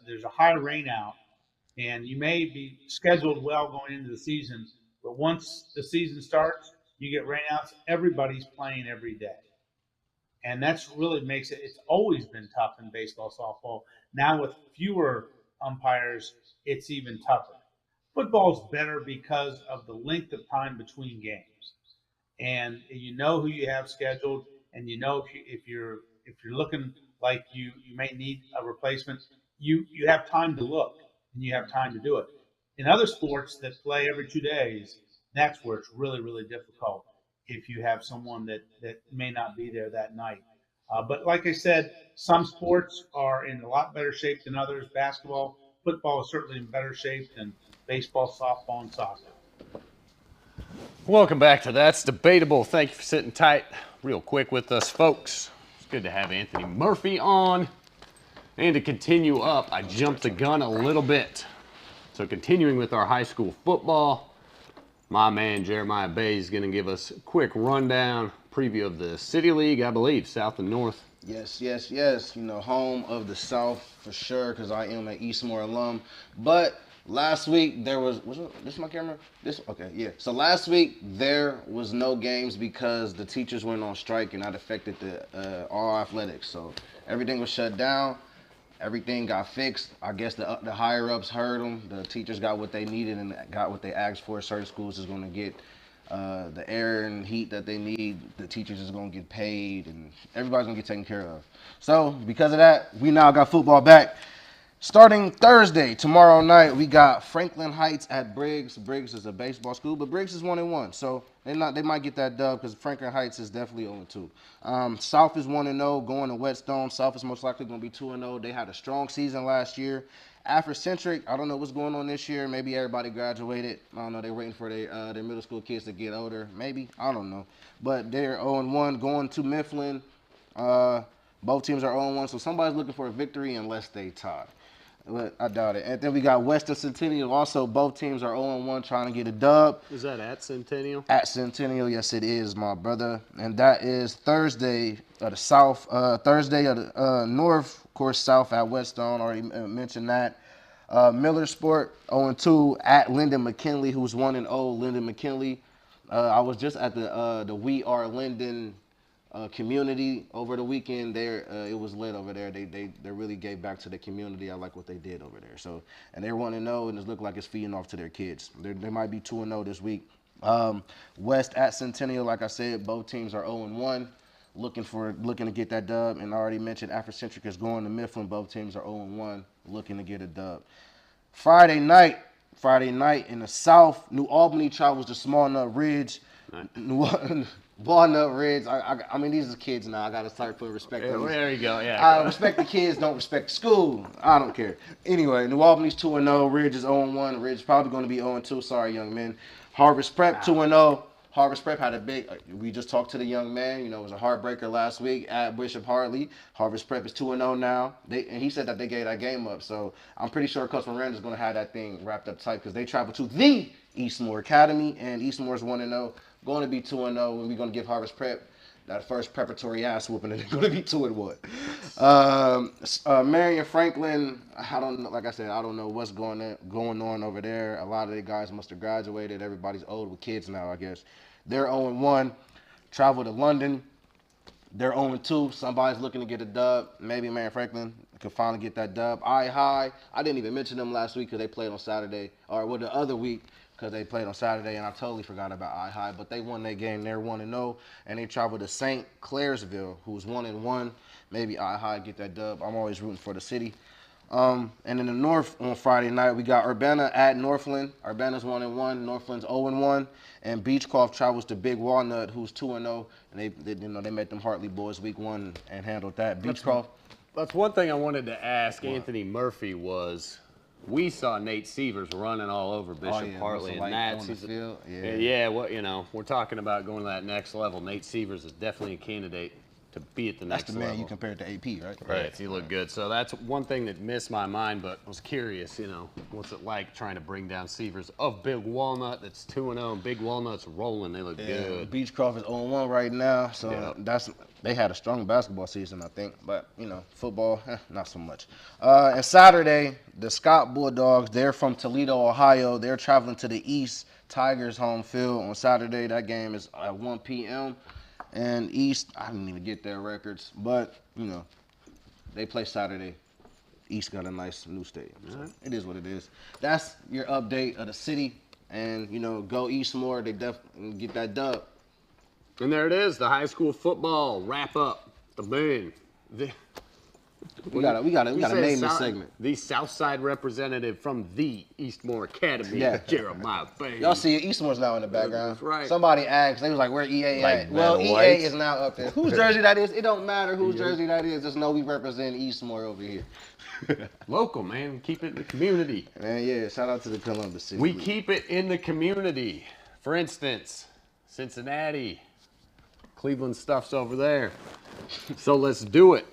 there's a high rain out, and you may be scheduled well going into the season, but once the season starts, you get rainouts. Everybody's playing every day, and that's really makes it. It's always been tough in baseball, softball. Now with fewer umpires, it's even tougher. Football's better because of the length of time between games, and you know who you have scheduled, and you know if you're looking like you may need a replacement, you have time to look and you have time to do it. In other sports that play every 2 days, that's where it's really difficult if you have someone that may not be there that night. But like I said, some sports are in a lot better shape than others. Basketball, football is certainly in better shape than baseball, softball, and soccer. Welcome back to That's Debatable. Thank you for sitting tight real quick with us, folks. It's good to have Anthony Murphy on. And to continue up, I jumped the gun a little bit. So continuing with our high school football, my man Jeremiah Bay is going to give us a quick rundown, preview of the City League, I believe, South and North. Yes. You know, home of the South for sure, because I am an Eastmore alum. But last week there was this my camera? Okay, yeah. So last week there was no games because the teachers went on strike, and that affected the all athletics. So everything was shut down. Everything got fixed. I guess the higher ups heard them. The teachers got what they needed and got what they asked for. Certain schools is going to get the air and heat that they need. The teachers is going to get paid, and everybody's going to get taken care of. So because of that, we now got football back. Starting Thursday, tomorrow night, we got Franklin Heights at Briggs. Briggs is a baseball school, but Briggs is 1-1, so they might get that dub because Franklin Heights is definitely 0-2. South is 1-0, going to Whetstone. South is most likely going to be 2-0. They had a strong season last year. Afrocentric, I don't know what's going on this year. Maybe everybody graduated. I don't know. They're waiting for their middle school kids to get older. Maybe. I don't know. But they're 0-1, going to Mifflin. Both teams are 0-1, so somebody's looking for a victory unless they tie. But I doubt it. And then we got Western Centennial. Also, both teams are 0-1 trying to get a dub. Is that at Centennial? At Centennial, yes, it is, my brother. And that is Thursday of the South. Thursday of the North, of course, South at Whetstone. Already mentioned that. Millersport 0-2 at Linden McKinley, who's 1-0. Linden McKinley. I was just at the We Are Linden community over the weekend. There, it was lit over there. They really gave back to the community. I like what they did over there. So, and they're 1-0, and it looks like it's feeding off to their kids. They might be 2-0 this week. West at Centennial, like I said, both teams are 0-1, looking to get that dub. And I already mentioned Afrocentric is going to Mifflin. Both teams are 0-1, looking to get a dub. Friday night in the South, New Albany travels to Small Nut Ridge. Walnut Ridge. I mean, these are kids now. I gotta start putting respect. Yeah, there you go. Yeah. I respect the kids, don't respect the school. I don't care. Anyway, New Albany's 2-0. Ridge is 0-1. Ridge is probably going to be 0-2. Sorry, young men. Harvest Prep 2-0. Harvest Prep had a big. We just talked to the young man. You know, it was a heartbreaker last week at Bishop Hartley. Harvest Prep is 2-0 now. And he said that they gave that game up. So I'm pretty sure Coach Miranda is going to have that thing wrapped up tight because they travel to the Eastmore Academy, and Eastmore's 1-0. Going to be 2-0, and we're going to give Harvest Prep that first preparatory ass whooping, and they're going to be 2-1. Marion Franklin, I don't know. Like I said, I don't know what's going on over there. A lot of the guys must have graduated. Everybody's old with kids now, I guess. They're 0-1. Travel to London. They're 0-2. Somebody's looking to get a dub. Maybe Marion Franklin could finally get that dub. I didn't even mention them last week because they played on Saturday, or the other week, because they played on Saturday, and I totally forgot about I-High, but they won their game. They're 1-0, and they traveled to St. Clairsville, who's 1-1. Maybe I-High get that dub. I'm always rooting for the city. And in the North on Friday night, we got Urbana at Northland. Urbana's 1-1. Northland's 0-1. And Beechcroft travels to Big Walnut, who's 2-0. And they met them Hartley boys week 1 and handled that. Beechcroft. That's one thing I wanted to ask Anthony Murphy was, we saw Nate Sievers running all over Bishop Hartley, and that's we're talking about going to that next level. Nate Sievers is definitely a candidate to be at the next level. That's the man you compared to AP, right? Right, he looked good. So that's one thing that missed my mind, but I was curious, what's it like trying to bring down Sievers of Big Walnut that's 2-0, and Big Walnut's rolling. They look good. Beechcroft is 0-1 right now, so they had a strong basketball season, I think, but football, not so much. And Saturday, the Scott Bulldogs, they're from Toledo, Ohio. They're traveling to the East Tigers home field on Saturday. That game is at 1 p.m. And East, I didn't even get their records, but they play Saturday. East got a nice new stadium. So it is what it is. That's your update of the city, and go East more. They definitely get that dub. And there it is, the high school football wrap up. The boom. We gotta name this segment. The Southside representative from the Eastmore Academy, Jeremiah Bain. Y'all see Eastmore's now in the background. That's right. Somebody asked, they was like, where EA at? Well, EA is now up there. Whose jersey that is? It don't matter whose jersey that is. Just know we represent Eastmore over here. Local, man. Keep it in the community. Man, shout out to the Columbus City. We keep it in the community. For instance, Cincinnati. Cleveland stuff's over there. So let's do it.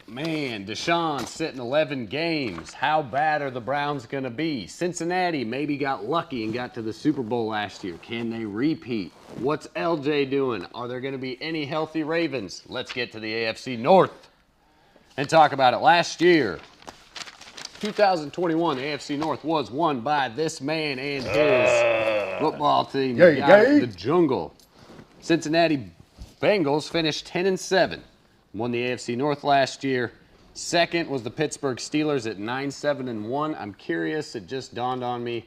Man, Deshaun sitting 11 games. How bad are the Browns going to be? Cincinnati maybe got lucky and got to the Super Bowl last year. Can they repeat? What's LJ doing? Are there going to be any healthy Ravens? Let's get to the AFC North and talk about it. Last year, 2021, the AFC North was won by this man and his football team. The jungle. Cincinnati Bengals finished 10-7. Won the AFC North last year. Second was the Pittsburgh Steelers at 9-7-1. I'm curious, it just dawned on me,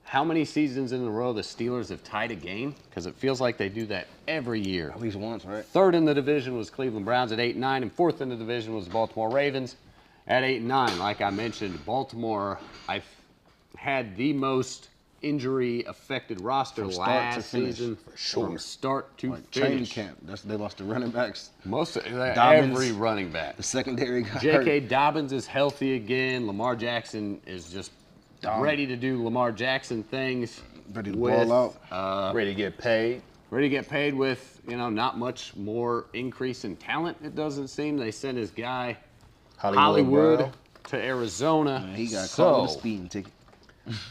how many seasons in a row the Steelers have tied a game? Because it feels like they do that every year. At least once, right? Third in the division was Cleveland Browns at 8-9, and fourth in the division was the Baltimore Ravens at 8-9. Like I mentioned, Baltimore, I've had the most injury-affected roster last season. For sure. From start to finish. Training camp. They lost the running backs. Every running back. The secondary got J.K. Dobbins is healthy again. Lamar Jackson is just ready to do Lamar Jackson things. Ready to ball out. Ready to get paid. Ready to get paid with, not much more increase in talent, it doesn't seem. They sent his guy, Hollywood to Arizona. Man, he got caught with a speeding ticket.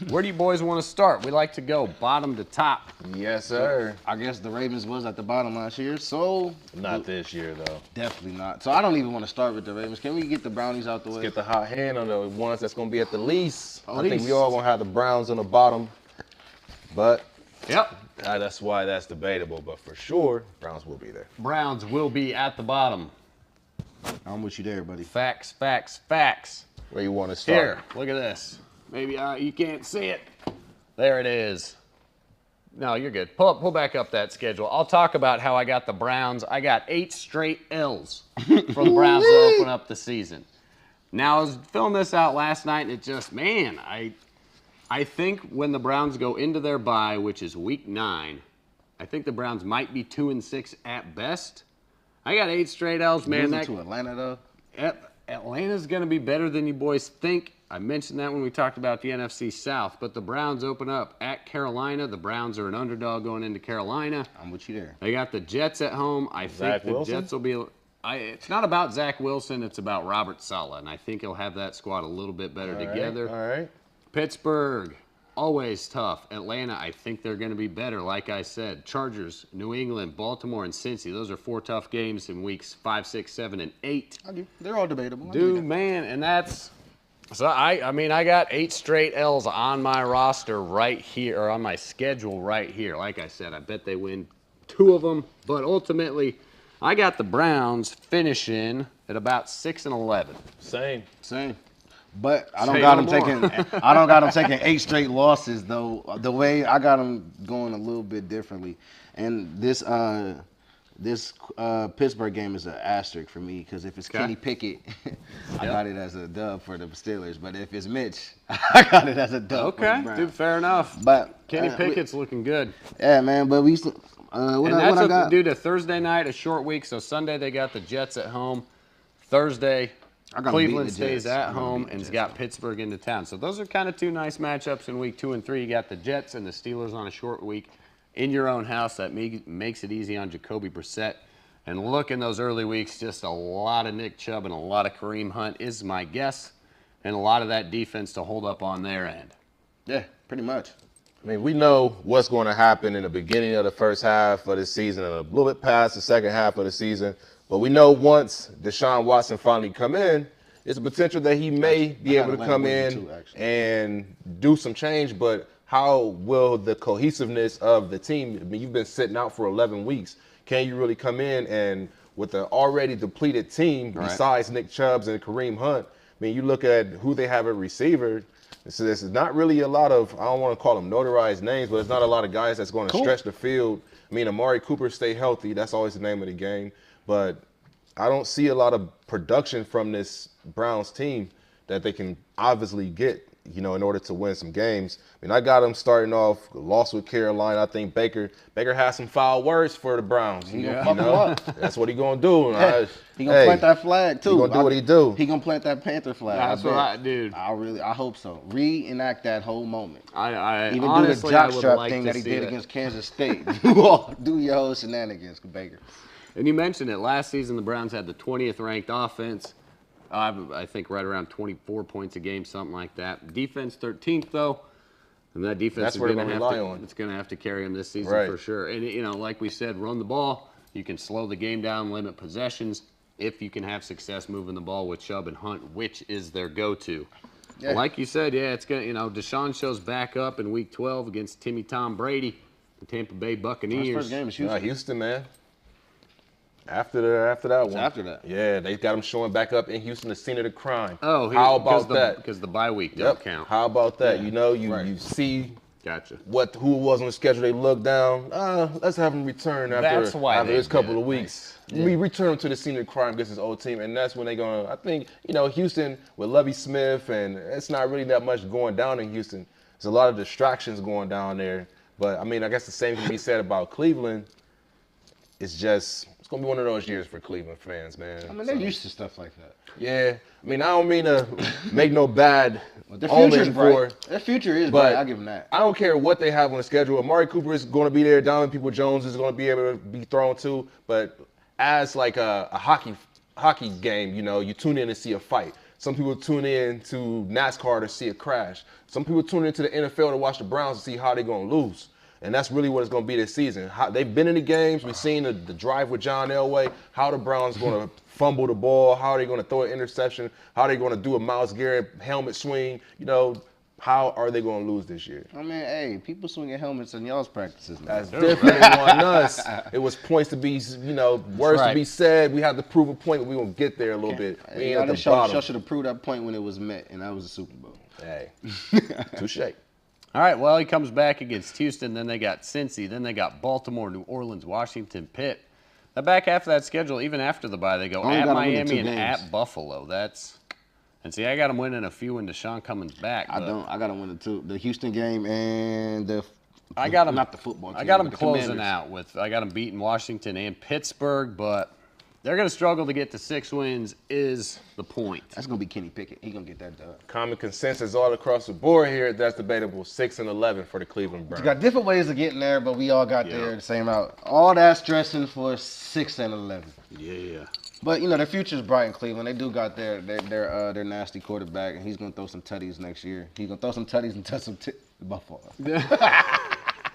Where do you boys want to start? We like to go bottom to top. Yes, sir. I guess the Ravens was at the bottom last year, so... Not this year, though. Definitely not. So I don't even want to start with the Ravens. Can we get the Brownies out the way? Let's get the hot hand on the ones that's going to be at the least. I think we all going to have the Browns on the bottom. But that's why that's debatable. But for sure, Browns will be there. Browns will be at the bottom. I'm with you there, buddy. Facts, facts, facts. Where you want to start? Here, look at this. Maybe you can't see it. There it is. No, you're good. Pull back up that schedule. I'll talk about how I got the Browns. I got 8 straight L's for the Browns to open up the season. Now, I was filling this out last night, and it just, man, I think when the Browns go into their bye, which is week 9, I think the Browns might be 2-6 at best. I got 8 straight L's, man. Losing to Atlanta, though? Atlanta's going to be better than you boys think. I mentioned that when we talked about the NFC South, but the Browns open up at Carolina. The Browns are an underdog going into Carolina. I'm with you there. They got the Jets at home. I think the Jets will be it's not about Zach Wilson, it's about Robert Saleh, and I think he'll have that squad a little bit better together. All right. Pittsburgh, always tough. Atlanta, I think they're going to be better, like I said. Chargers, New England, Baltimore, and Cincy. Those are 4 tough games in weeks 5, 6, 7, and 8. They're all debatable. Dude, man, and that's... So, I mean, I got 8 straight L's on my roster right here, or on my schedule right here. Like I said, I bet they win 2 of them. But ultimately, I got the Browns finishing at about 6-11. Same. But I don't got them taking 8 straight losses though. The way I got them going a little bit differently, and this Pittsburgh game is an asterisk for me because if it's Kenny Pickett, I got it as a dub for the Steelers. But if it's Mitch, I got it as a dub. Okay, for the Browns. Dude, fair enough. But Kenny Pickett's looking good. Yeah, man. But we. Dude, a Thursday night, a short week. So Sunday they got the Jets at home. Thursday Cleveland stays at home and's got Pittsburgh into town. So those are kind of two nice matchups in week 2 and 3. You got the Jets and the Steelers on a short week in your own house. That makes it easy on Jacoby Brissett. And look, in those early weeks, just a lot of Nick Chubb and a lot of Kareem Hunt is my guess. And a lot of that defense to hold up on their end. Yeah, pretty much. I mean, we know what's going to happen in the beginning of the first half of the season and a little bit past the second half of the season. But we know once Deshaun Watson finally come in, it's a potential that he may be able to come in and do some change. But how will the cohesiveness of the team, I mean, you've been sitting out for 11 weeks. Can you really come in and with an already depleted team besides Nick Chubb and Kareem Hunt, I mean, you look at who they have at receiver, so this is not really a lot of, I don't want to call them notarized names, but it's not a lot of guys that's going to stretch the field. I mean, Amari Cooper stay healthy. That's always the name of the game. But I don't see a lot of production from this Browns team that they can obviously get, you know, in order to win some games. I mean, I got them starting off, lost with Carolina. I think Baker has some foul words for the Browns. He gonna fuck them up. That's what he gonna do. He gonna plant that flag too. He gonna do what he do. He gonna plant that Panther flag. That's what I, dude. I hope so. Reenact that whole moment. I Even honestly, do the I would jockstrap like thing to that he see did it. against Kansas State. Do your whole shenanigans, Baker. And you mentioned it. Last season, the Browns had the 20th ranked offense. I think right around 24 points a game, something like that. Defense 13th, though. And that defense is going to have to carry them this season for sure. And, you know, like we said, run the ball. You can slow the game down, limit possessions if you can have success moving the ball with Chubb and Hunt, which is their go-to. Yeah. Like you said, yeah, it's going to, you know, Deshaun shows back up in Week 12 against Tom Brady, the Tampa Bay Buccaneers. First game is Houston. Houston, man. After that one. After that. Yeah, they got him showing back up in Houston, the scene of the crime. Oh, how about that? Because the bye week don't count. How about that? Yeah. You know, you see gotcha. Who it was on the schedule. They look down. Let's have him return after this couple of weeks. Nice. We return him to the scene of the crime against his old team, and that's when they're going to, I think, you know, Houston with Lovie Smith, and it's not really that much going down in Houston. There's a lot of distractions going down there. But, I mean, I guess the same can be said about Cleveland. It's just... It's going to be one of those years for Cleveland fans, man. I mean, they're used to stuff like that. Yeah. I mean, I don't mean to make no bad omen for their future is bright. I'll give them that. I don't care what they have on the schedule. Amari Cooper is going to be there. Donovan Peoples-Jones is going to be able to be thrown to. But as like a hockey game, you know, you tune in to see a fight. Some people tune in to NASCAR to see a crash. Some people tune into the NFL to watch the Browns to see how they're going to lose. And that's really what it's going to be this season. They've been in the games. We've seen the drive with John Elway, how the Browns going to fumble the ball, how they're going to throw an interception, how they're going to do a Myles Garrett helmet swing. You know, how are they going to lose this year? I mean, hey, people swinging helmets in y'all's practices now. That's different on us. It was points to be, you know, words to be said. We have to prove a point, but we're going to get there a little bit. We ain't at the bottom. Y'all should have proved that point when it was met, and that was the Super Bowl. Hey, touche. All right, well, he comes back against Houston. Then they got Cincy. Then they got Baltimore, New Orleans, Washington, Pitt. The back half of that schedule, even after the bye, they go at Miami and at Buffalo. And see, I got them winning a few when Deshaun comes back. I got them winning two. The Houston game and I got them not the football team. I got them closing out with. I got them beating Washington and Pittsburgh, but they're going to struggle to get to 6 wins. Is the point? That's going to be Kenny Pickett. He's going to get that done. Common consensus all across the board here. That's debatable. 6-11 for the Cleveland Browns. We got different ways of getting there, but we all got there the same out. All that stressing for 6-11. Yeah. But you know their future's bright in Cleveland. They do got their nasty quarterback, and he's gonna throw some tutties next year. He's gonna throw some tutties and touch some Buffalo.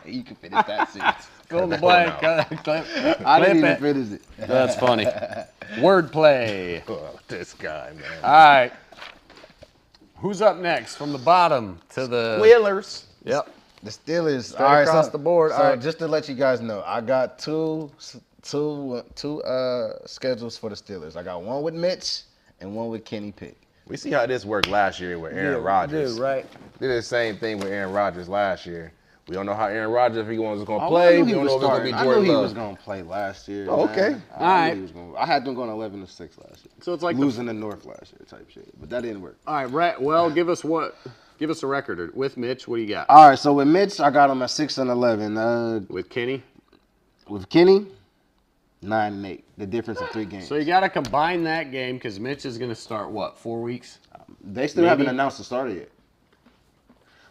You can finish that sentence. Fill in the blank. I didn't even finish it. That's funny. Wordplay. Oh, this guy, man. All right. Who's up next from the bottom to the Whalers? Yep. The Steelers. All right, across the board. So just to let you guys know, I got two schedules for the Steelers. I got one with Mitch and one with Kenny Pickett. We see how this worked last year with Aaron Rodgers. Right. Did the same thing with Aaron Rodgers last year. We don't know how Aaron Rodgers, if he was going to play. We don't know if it's going to be Jordan Love. I knew he was going to play last year. Oh, okay. All right. I had them going 11-6 last year. So it's like losing the North last year type shit, but that didn't work. All right. Well, give us a record with Mitch. What do you got? All right. So with Mitch, I got him at 6-11. With Kenny? With Kenny, 9-8. The difference of 3 games. So you got to combine that game because Mitch is going to start, what, 4 weeks? They still haven't announced the starter yet.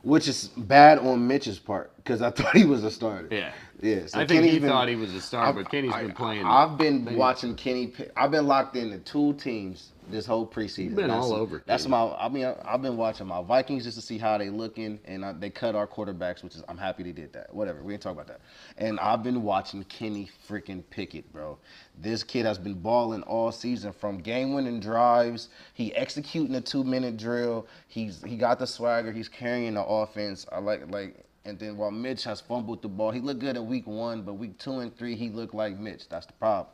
Which is bad on Mitch's part because I thought he was a starter. Yeah. Yeah. So I think he thought he was a starter, but Kenny's been playing. I've been watching Kenny. I've been locked into 2 teams this whole preseason. You've been all over. That's I've been watching my Vikings just to see how they looking, and they cut our quarterbacks, which is I'm happy they did that. Whatever, we ain't talk about that. And I've been watching Kenny freaking Pickett, bro. This kid has been balling all season from game-winning drives. He executing a 2-minute drill. He got the swagger. He's carrying the offense. I like. And then while Mitch has fumbled the ball, he looked good in week 1, but week 2 and 3 he looked like Mitch. That's the problem.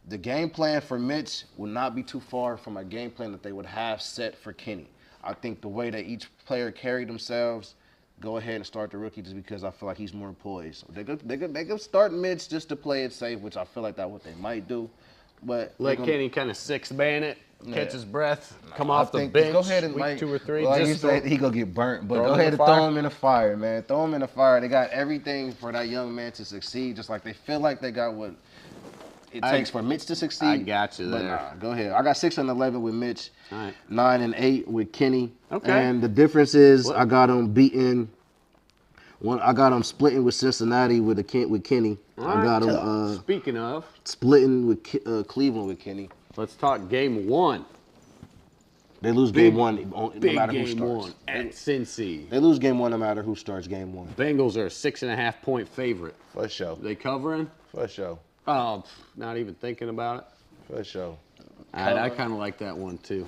The game plan for Mitch will not be too far from a game plan that they would have set for Kenny. I think the way that each player carried themselves, go ahead and start the rookie just because I feel like he's more poised. So they could start Mitch just to play it safe, which I feel like that's what they might do. But let Kenny kind of sixth-man it, catch his breath, come off the bench. Go ahead and week 2 or 3. Like you said, he gonna get burnt, but go ahead and throw him in the fire, man. Throw him in the fire. They got everything for that young man to succeed, just like they feel like they got what it takes for Mitch to succeed. I got you there. But go ahead. I got 6-11 with Mitch. All right. 9-8 with Kenny. Okay. And the difference is I got him beating. I got him splitting with Cincinnati with Kenny. I got him. Speaking of splitting with Cleveland with Kenny. Let's talk game 1. They lose game 1 no matter who game starts. 1 at Cincy. They lose game 1 no matter who starts game 1. Bengals are a 6.5-point favorite. For sure. They covering? For sure. Oh, not even thinking about it. For sure. I kind of like that one too.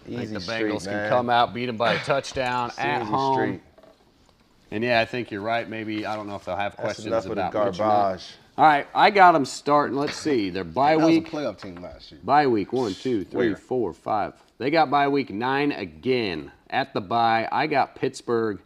Easy I think the street, Bengals man. can come out, beat them by a touchdown at home. Street. And yeah, I think you're right. Maybe I don't know if they'll have questions enough of the about Mitch or not. garbage. All right, I got them starting. Let's see. They're bye week. That was a playoff team last year. Bye week 1, 2, 3, 4, 5. They got bye week 9 again at the bye. I got Pittsburgh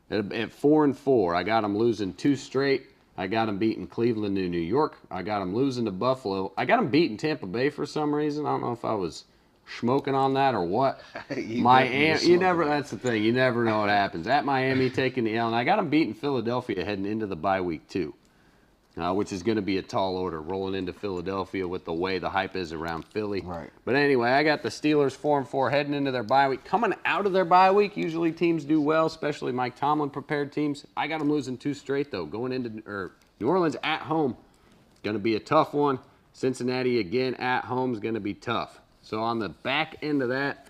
at 4-4. I got them losing 2 straight. I got them beating Cleveland and New York. I got them losing to Buffalo. I got them beating Tampa Bay for some reason. I don't know if I was smoking on that or what. Miami, that's the thing. You never know what happens. At Miami taking the L, and I got them beating Philadelphia heading into the bye week 2. Which is going to be a tall order, rolling into Philadelphia with the way the hype is around Philly. Right. But anyway, I got the Steelers 4-4 heading into their bye week. Coming out of their bye week, usually teams do well, especially Mike Tomlin prepared teams. I got them losing 2 straight, though. Going into New Orleans at home, going to be a tough one. Cincinnati again at home is going to be tough. So on the back end of that,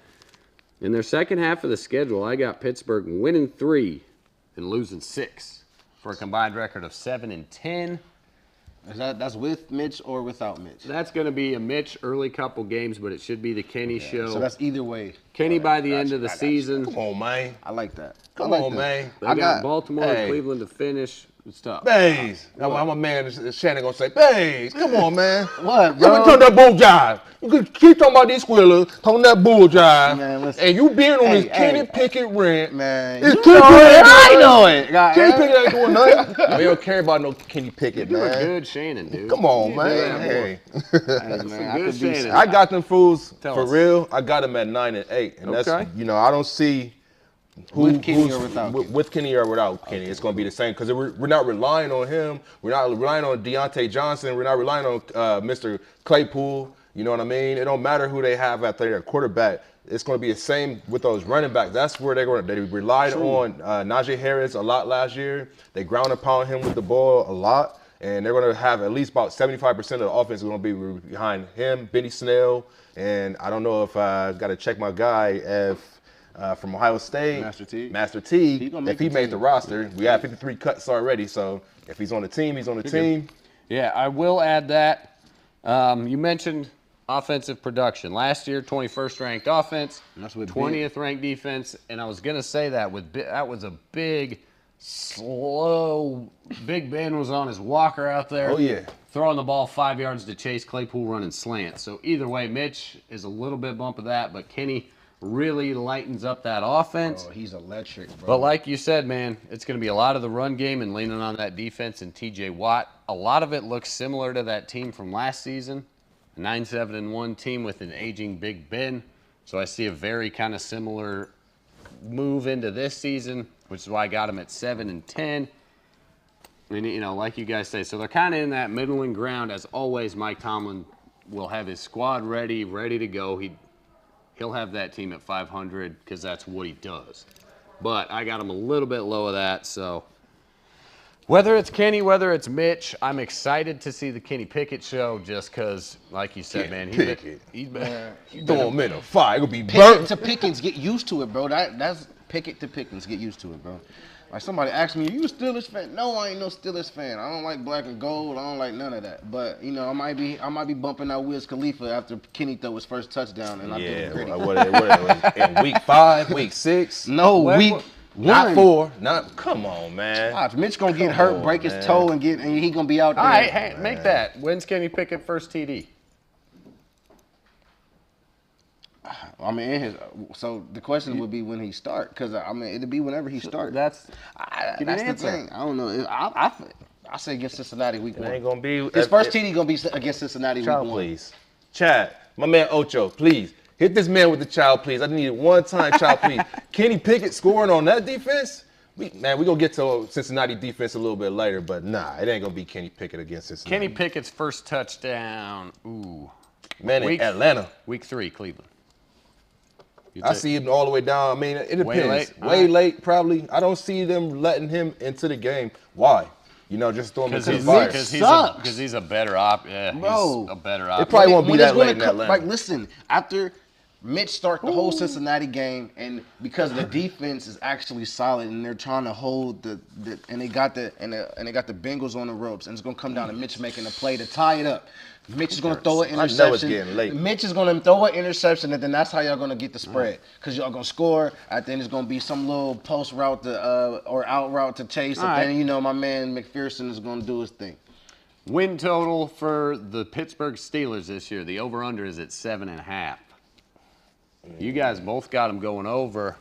in their second half of the schedule, I got Pittsburgh winning 3 and losing 6 for a combined record of 7-10. That's with Mitch or without Mitch? That's going to be a Mitch early couple games, but it should be the Kenny show. So that's either way. Kenny by the end of the season. Come on, man. I like that. Come on, man. They got Baltimore and Cleveland to finish. It's tough. Bays. I'm a man. Shannon gonna say, Bays. Come on, man. What, bro? You turn that bull jive. You can keep talking about these squealers, talking that bull jive, man, listen. and you being on this Kenny Pickett rant, man. It's Kenny Pickett. I know it. Kenny Pickett ain't doing nothing. We don't care about no Kenny Pickett, man. You're a good Shannon, dude. Come on, man. Hey. Good Shannon. I got them fools Tell for us. real. I got them at 9-8, and that's I don't see. With Kenny or without Kenny? With Kenny or without Kenny. It's going to be the same because we're not relying on him. We're not relying on Deontay Johnson. We're not relying on Mr. Claypool. You know what I mean? It don't matter who they have at their quarterback. It's going to be the same with those running backs. That's where they relied on Najee Harris a lot last year. They ground upon him with the ball a lot. And they're going to have at least about 75% of the offense is going to be behind him, Benny Snell. And I don't know if I've got to check my guy from Ohio State, Master T. If he made the roster, we have 53 cuts already. So if he's on the team, he's on the team. Yeah, I will add that. You mentioned offensive production. Last year, 21st ranked offense, 20th ranked defense, and I was going to say that was a big, slow. Big Ben was on his walker out there. Oh yeah, throwing the ball 5 yards to Chase Claypool running slant. So either way, Mitch is a little bit bump of that, but Kenny really lightens up that offense. Oh, he's electric, bro. But like you said, man, it's going to be a lot of the run game and leaning on that defense and T.J. Watt. A lot of it looks similar to that team from last season, a 9-7-1 team with an aging Big Ben. So I see a very kind of similar move into this season, which is why I got him at 7-10. And, you know, like you guys say, so they're kind of in that middling ground. As always, Mike Tomlin will have his squad ready to go. He'll have that team at 500 because that's what he does. But I got him a little bit low of that, so whether it's Kenny, whether it's Mitch, I'm excited to see the Kenny Pickett show just because, like you said, man, he's been throw him in a fire. It'll be Pickett burnt. to Pickens, get used to it, bro. That's Pickett to Pickens, get used to it, bro. Like somebody asked me, you a Steelers fan? No, I ain't no Steelers fan. I don't like black and gold. I don't like none of that. But you know, I might be bumping out Wiz Khalifa after Kenny threw his first touchdown, and I did it gritty. What in week 5, week 6? No, week Not 1. 4. Not. Come on, man. Watch, Mitch gonna get hurt, break his toe, and he gonna be out there. all right, hey, make that. When's Kenny Pickett first TD? I mean, so the question would be when he start, because I mean it'd be whenever he start. That's That's the thing. I don't know. I say against Cincinnati week 1. It ain't gonna be His first TD gonna be against Cincinnati week 1. child, please. Chad, my man Ocho, please hit this man with the child, please. I need it one time, child, please. Kenny Pickett scoring on that defense. We gonna get to Cincinnati defense a little bit later, but nah, it ain't gonna be Kenny Pickett against Cincinnati. Kenny Pickett's first touchdown. Ooh, man, in Atlanta. Week 3, Cleveland. I see him all the way down. I mean, it depends. Way late? Late, probably. I don't see them letting him into the game. Why? You know, just throw him into the fire. Because he's a better op. Yeah, Bro. he's a better It op. probably won't be When that it's late gonna in come- Atlanta. Like, listen, after Mitch start the whole Cincinnati game, and because the defense is actually solid, and they're trying to hold and they got the Bengals on the ropes, and it's gonna come down to Mitch making a play to tie it up. Mitch is gonna throw an interception. I know it's getting late. Mitch is gonna throw an interception, and then that's how y'all gonna get the spread. Cause y'all gonna score. At the end, it's gonna be some little post route or out route to Chase, and then you know my man McPherson is gonna do his thing. Win total for the Pittsburgh Steelers this year. The over/under is at 7.5. You guys both got them going over.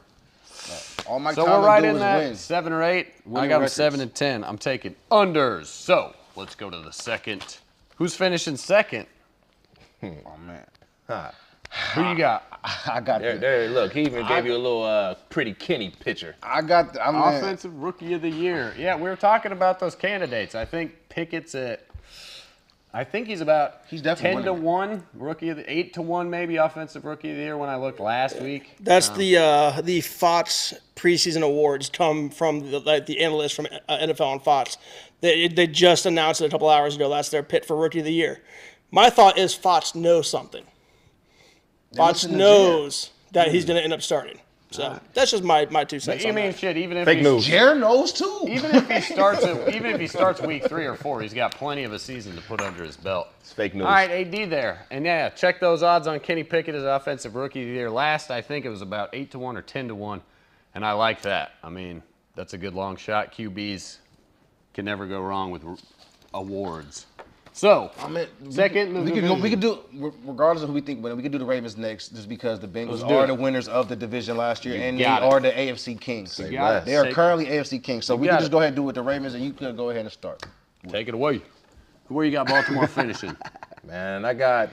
All my So time we're right to do in is that win. 7 or 8. I Winning got them records. 7 and 10. I'm taking unders. So let's go to the second. Who's finishing second? Oh man, Who you got? I got There, look, he even gave you a little pretty Kenny picture. I'm Offensive Rookie of the Year. Yeah, we were talking about those candidates. I think Pickett's at. I think he's about He's definitely 10 to 1, rookie of the 8 to 1 maybe offensive rookie of the year when I looked last week. That's the Fox preseason awards come from the analysts from NFL on Fox. They just announced it a couple hours ago. That's their pick for rookie of the year. My thought is Fox knows something. Fox knows that he's going to end up starting. So that's just my 2 cents. I mean, shit. Even if Fake news. Jared knows too. Even if he starts week 3 or 4, he's got plenty of a season to put under his belt. It's fake news. All right, AD there. And yeah, check those odds on Kenny Pickett as offensive rookie of the year. Last, I think it was about 8 to 1 or 10 to 1. And I like that. I mean, that's a good long shot. QBs can never go wrong with awards. So, I mean, second, we could do regardless of who we think, but we could do the Ravens next, just because the Bengals are the winners of the division last year, and they are the AFC Kings. They are currently AFC Kings, so we can just go ahead and do it with the Ravens, and you can go ahead and start. Take it away. Where you got Baltimore finishing? Man, I got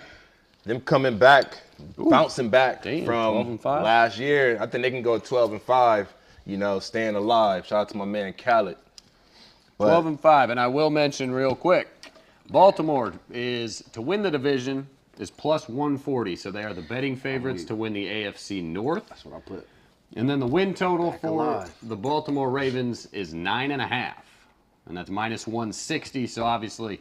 them coming back, bouncing back from last year. I think they can go 12-5. You know, staying alive. Shout out to my man Khaled. 12-5, and I will mention real quick. Baltimore is to win the division is plus 140, so they are the betting favorites to win the AFC North. That's what I put. And then the win total for the Baltimore Ravens is 9.5, and that's minus 160. So obviously,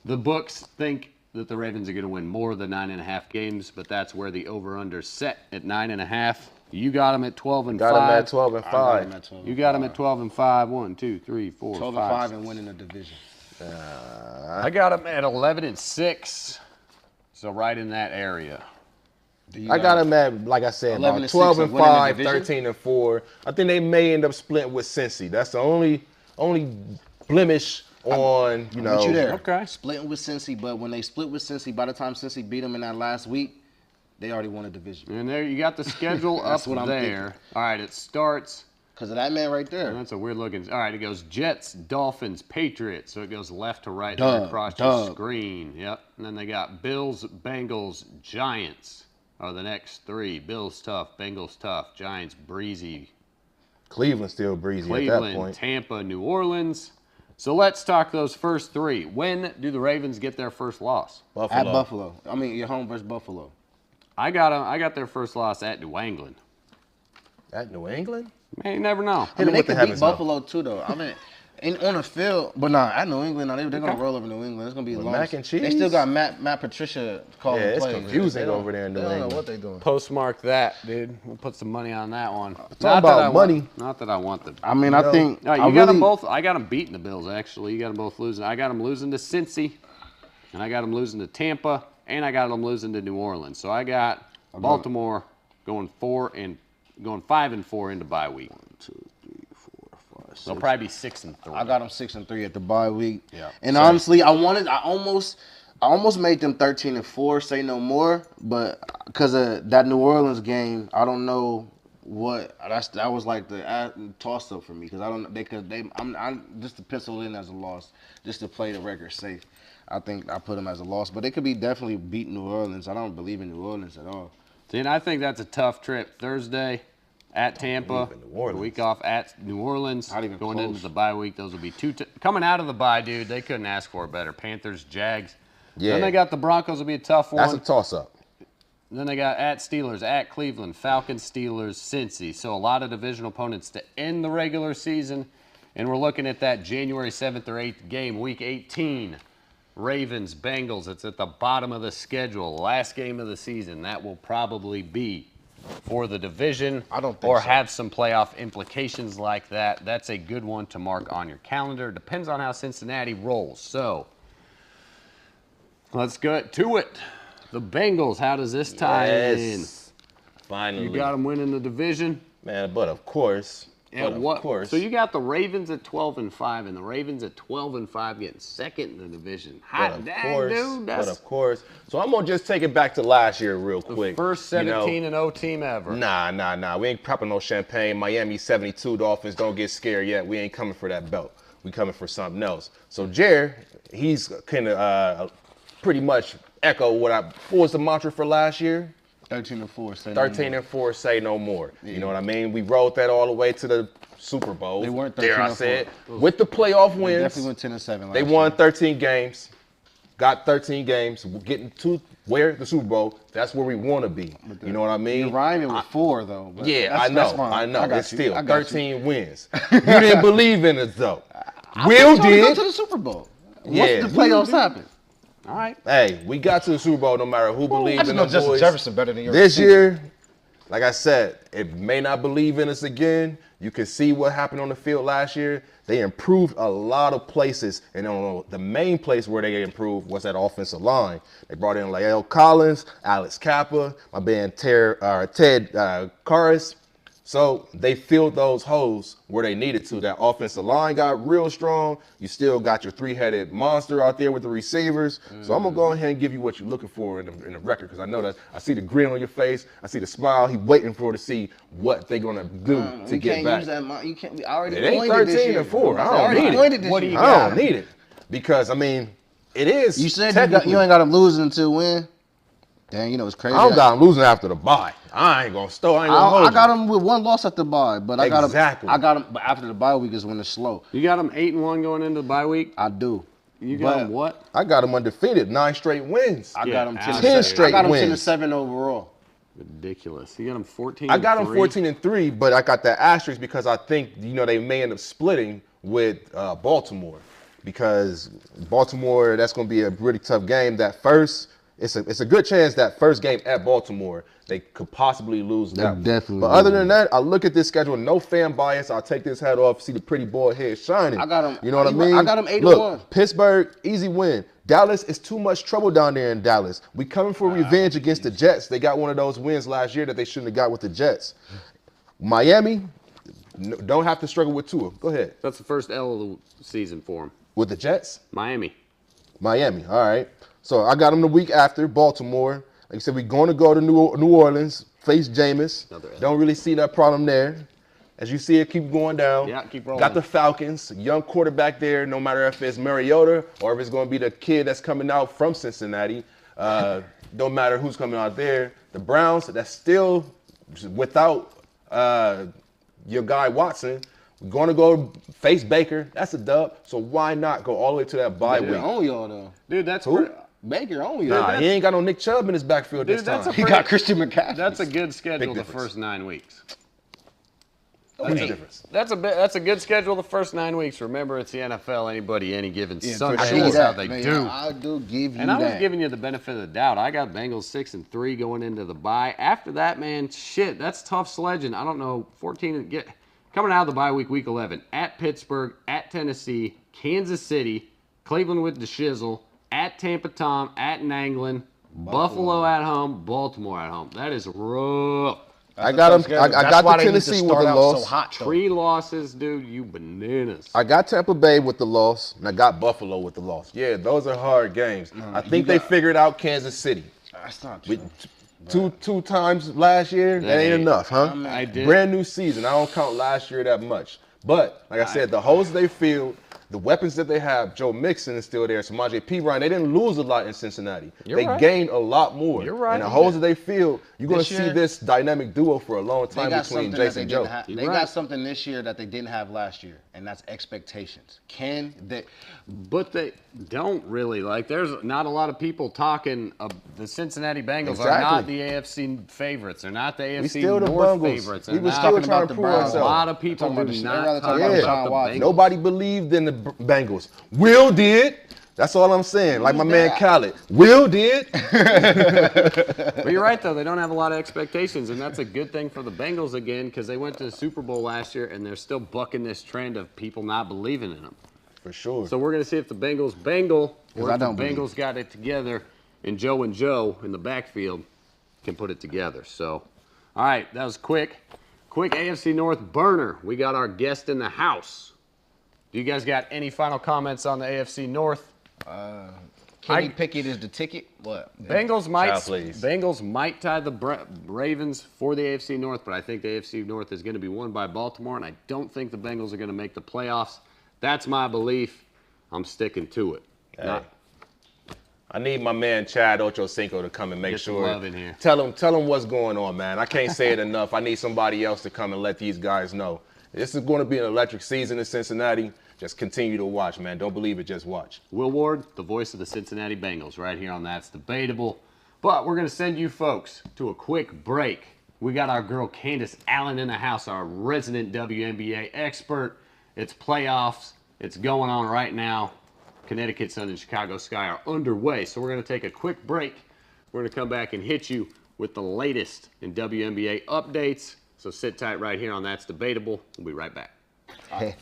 the books think that the Ravens are going to win more than 9.5 games, but that's where the over/under set at 9.5. You got them at 12-5. Got them at 12-5. You got them at 12-5. 1, 2, 3, 4, 12-5 and winning the division. I got them at 11-6, so right in that area. I got them at, like I said, 12-5, 13-4. I think they may end up splitting with Cincy. That's the only blemish on, you know. You there. Okay. Splitting with Cincy, but when they split with Cincy, by the time Cincy beat them in that last week, they already won a division. And there you got the schedule up what I'm there. thinking. All right, it starts. Because of that man right there. That's a weird looking. All right, it goes Jets, Dolphins, Patriots. So it goes left to right there across your screen. Yep. And then they got Bills, Bengals, Giants are the next 3. Bills tough, Bengals tough, Giants breezy. Cleveland still breezy at that point. Tampa, New Orleans. So let's talk those first three. When do the Ravens get their first loss? Buffalo. At Buffalo. I mean, your home versus Buffalo. I got their first loss at New England. At New England? Man, you never know. I mean, they what the could beat heavens know. Buffalo too, though. I mean, on the field, but nah, at New England, nah, they're gonna roll over New England. It's gonna be long. mac and cheese? They still got Matt Patricia calling Yeah, it's plays. confusing They don't- over there in New They don't know England. what they're doing. Postmark that, dude. We'll put some money on that one. about money. Not that I want them. I mean, I think No, you got them both. I got them beating the Bills, actually. You got them both losing. I got them losing to Cincy, and I got them losing to Tampa, and I got them losing to New Orleans. So I got Baltimore going 5 and 4 into bye week. 1, 2, 3, 4, 5, 6. They'll probably be 6 and 3. I got them 6 and 3 at the bye week. Yeah. And honestly, I almost made them 13 and 4. Say no more, but because of that New Orleans game, I don't know what that was like the toss up for me because I don't I'm just to pencil in as a loss just to play the record safe. I think I put them as a loss, but they could be definitely beat New Orleans. I don't believe in New Orleans at all. See, and I think that's a tough trip. Thursday at Tampa, believe in New Orleans. the week off at New Orleans, Not even going close. into the bye week. Those will be coming out of the bye, dude. They couldn't ask for it better. Panthers, Jags. Yeah. Then they got the Broncos. Will be a tough one. That's a toss-up. Then they got at Steelers, at Cleveland, Falcons, Steelers, Cincy. So a lot of divisional opponents to end the regular season. And we're looking at that January 7th or 8th game, week 18. Ravens, Bengals. It's at the bottom of the schedule. Last game of the season. That will probably be for the division. I don't think or so. have some playoff implications like that. That's a good one to mark on your calendar. Depends on how Cincinnati rolls. So let's get to it. The Bengals, how does this tie in? Finally. You got them winning the division. Man, but of course. And But what? Of course. So you got the Ravens at 12 and 5, and the Ravens at 12 and 5 getting second in the division. Hot dang, dude. But of course. So I'm going to just take it back to last year real quick. First You know, 17 and 0 team ever. Nah. We ain't popping no champagne. Miami 72 Dolphins, don't get scared yet. We ain't coming for that belt. We coming for something else. So Jer, he's kind of pretty much echo what was the mantra for last year? 13 and 4. 13 and 4, say no more. You know what I mean? We rode that all the way to the Super Bowl. They weren't 13 Dare I and say it. 4. With the playoff They wins. definitely went 10 and 7. They won 13 games, got 13 games, getting to where the Super Bowl. That's where we want to be. You know what I mean? You're rhyming with 4 though. But Yeah, that's I know. fine. I know. got It's you. still I got you. 13 wins. You didn't believe in us though. I Will told you to did. go to the Super Bowl. Yeah, Once the playoffs happen. All right. Hey, we got to the Super Bowl no matter who I believed just in know the Justin boys. Jefferson better than your This receiver. year, like I said, it may not believe in us again. You can see what happened on the field last year. They improved a lot of places, and the main place where they improved was that offensive line. They brought in Lael Collins, Alex Kappa, my man Ted Karras. So they filled those holes where they needed to. That offensive line got real strong. You still got your three-headed monster out there with the receivers. So I'm going to go ahead and give you what you're looking for in the record, because I know that I see the grin on your face. I see the smile. He's waiting for to see what they're going to do to get back. Use that. You can't. I already It ain't pointed this 13 year. and 4. I don't already need pointed it. this What do year. you I don't need it. Because, I mean, it is. You said technically- you ain't got them losing until when? Dang, you know it's crazy. I don't got them losing after the bye. I ain't going to I ain't gonna hold I got you. them with one loss at the bye, but I got Exactly. them. I got them, but after the bye week is when it's slow. You got them 8-1 going into the bye week. I do. You got But them what? I got them undefeated, 9 straight wins. I Yeah, got them 10 10 and 7. straight I got them 10 wins. and 7 overall. Ridiculous. You got them 14. I got them 3. 14 and 3, but I got that asterisk because I think they may end up splitting with Baltimore, because Baltimore, that's going to be a really tough game. That first, it's a good chance that first game at Baltimore they could possibly lose that one. definitely But other than that, I look at this schedule, no fan bias. I'll take this hat off, see the pretty boy head shining. I got 'em- You know what I I mean? got 'em 8-1. Look, Pittsburgh, easy win. Dallas is too much trouble down there in Dallas. We coming for revenge against the Jets. They got one of those wins last year that they shouldn't have got with the Jets. Miami, don't have to struggle with Tua. Go ahead. That's the first L of the season for them. With the Jets? Miami. Miami, all right. So I got them the week after, Baltimore. Like I said, we're going to go to New Orleans, face Jameis. Another L. Don't really see that problem there. As you see it, keep going down. Yeah, keep rolling. Got the Falcons, young quarterback there, no matter if it's Mariota or if it's going to be the kid that's coming out from Cincinnati. Don't matter who's coming out there. The Browns, that's still without your guy Watson. We're going to go face Baker. That's a dub. So why not go all the way to that bye Baker week? on y'all though. Dude, that's Who? Baker on y'all. Nah, he ain't got no Nick Chubb in his backfield this time. He got Christian McCaffrey. That's a good schedule the difference. first 9 weeks. Huge difference. That's a good schedule the first 9 weeks. Remember, it's the NFL. Anybody, any given Sunday, I that's see how that, they man. do. I do give you And I was that. giving you the benefit of the doubt. I got Bengals 6-3 going into the bye. After that, man, shit, that's tough sledging. I don't know, 14 coming out of the bye week, week 11, at Pittsburgh, at Tennessee, Kansas City, Cleveland with the shizzle, at Tampa Tom, at Nangland, Buffalo at home, Baltimore at home. That is rough. I got him. I got the Tennessee with the loss. So hot, though. 3 losses, dude. You bananas. I got Tampa Bay with the loss, and I got Buffalo with the loss. Yeah, those are hard games. I think they figured out Kansas City. That's not true. Two times last year, that ain't enough, huh? I did. Brand new season. I don't count last year that much. But, like I said, the holes they field, the weapons that they have, Joe Mixon is still there, Samaje Perine, they didn't lose a lot in Cincinnati. They gained a lot more. You're right. And the holes that they field, you're going to This see year, this dynamic duo for a long They time got between something that Jason they and Joe. didn't have. They got something this year that they didn't have last year, and that's expectations. Can they? But they don't really. Like, there's not a lot of people talking. The Cincinnati Bengals are not the AFC favorites. They're not the AFC still the North Bengals. favorites. We They're was not still talking trying about to the prove Browns. A ourselves. lot of people Talking do about not the- talk they're rather about talking the about Bengals. Nobody believed in the Bengals. Will did. That's all I'm saying. Like my man Khaled. Will did. But you're right, though. They don't have a lot of expectations, and that's a good thing for the Bengals again because they went to the Super Bowl last year, and they're still bucking this trend of people not believing in them. For sure. So we're going to see if the Bengals bangle or I if the don't believe. Bengals got it together and Joe in the backfield can put it together. So, all right, that was quick. Quick AFC North burner. We got our guest in the house. Do you guys got any final comments on the AFC North? Kenny Pickett is the ticket. What? Bengals please. might tie the Ravens for the AFC North, but I think the AFC North is going to be won by Baltimore, and I don't think the Bengals are going to make the playoffs. That's my belief. I'm sticking to it. Hey. I need my man Chad Ochocinco to come and make Get some sure. love in here. Tell him what's going on, man. I can't say it enough. I need somebody else to come and let these guys know. This is going to be an electric season in Cincinnati. Just continue to watch, man. Don't believe it, just watch. Will Ward, the voice of the Cincinnati Bengals, right here on That's Debatable. But we're going to send you folks to a quick break. We got our girl Candace Allen in the house, our resident WNBA expert. It's playoffs. It's going on right now. Connecticut Sun and Chicago Sky are underway. So we're going to take a quick break. We're going to come back and hit you with the latest in WNBA updates. So sit tight right here on That's Debatable. We'll be right back.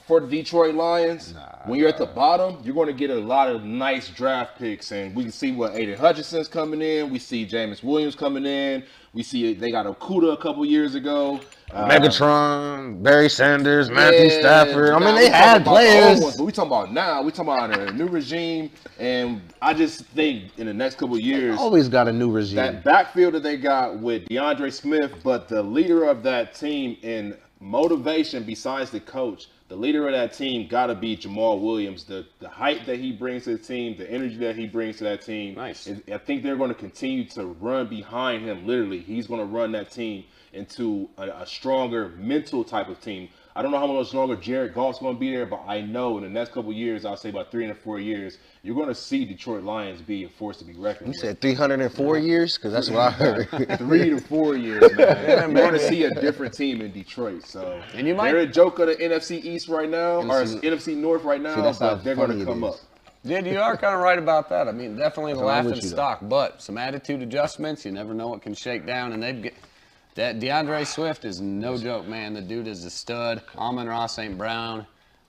For the Detroit Lions, when you're at the bottom, you're going to get a lot of nice draft picks. And we can see what Aiden Hutchinson's coming in. We see Jameis Williams coming in. We see they got Okuda a couple years ago. Megatron, Barry Sanders, Matthew Stafford. I mean, Now, they we talking had about the players. old ones, but we talking about now. We talking about a new regime. And I just think in the next couple of years, Always got a new regime. that backfield that they got with DeAndre Smith, but the leader of that team in motivation besides the coach, the leader of that team got to be Jamal Williams. The height that he brings to the team, the energy that he brings to that team. Nice. I think they're going to continue to run behind him. Literally, he's going to run that team into a stronger mental type of team. I don't know how much longer Jared Goff's going to be there, but I know in the next couple of years, I'll say about 3 to 4 years, you're going to see Detroit Lions be a force to be reckoned You with. said 304 years? Because that's what I heard. 3 to 4 years, man. You're going to see a different team in Detroit. So And you might- they're a joke of the NFC East right now, or NFC NFC North right now, that's how but they're going funny to it come is. up. Dude, you are kind of right about that. I mean, definitely the That's wrong laughing with you, though. stock, but some attitude adjustments. You never know what can shake down, and that DeAndre Swift is no joke, man. The dude is a stud. Amon-Ra St. Brown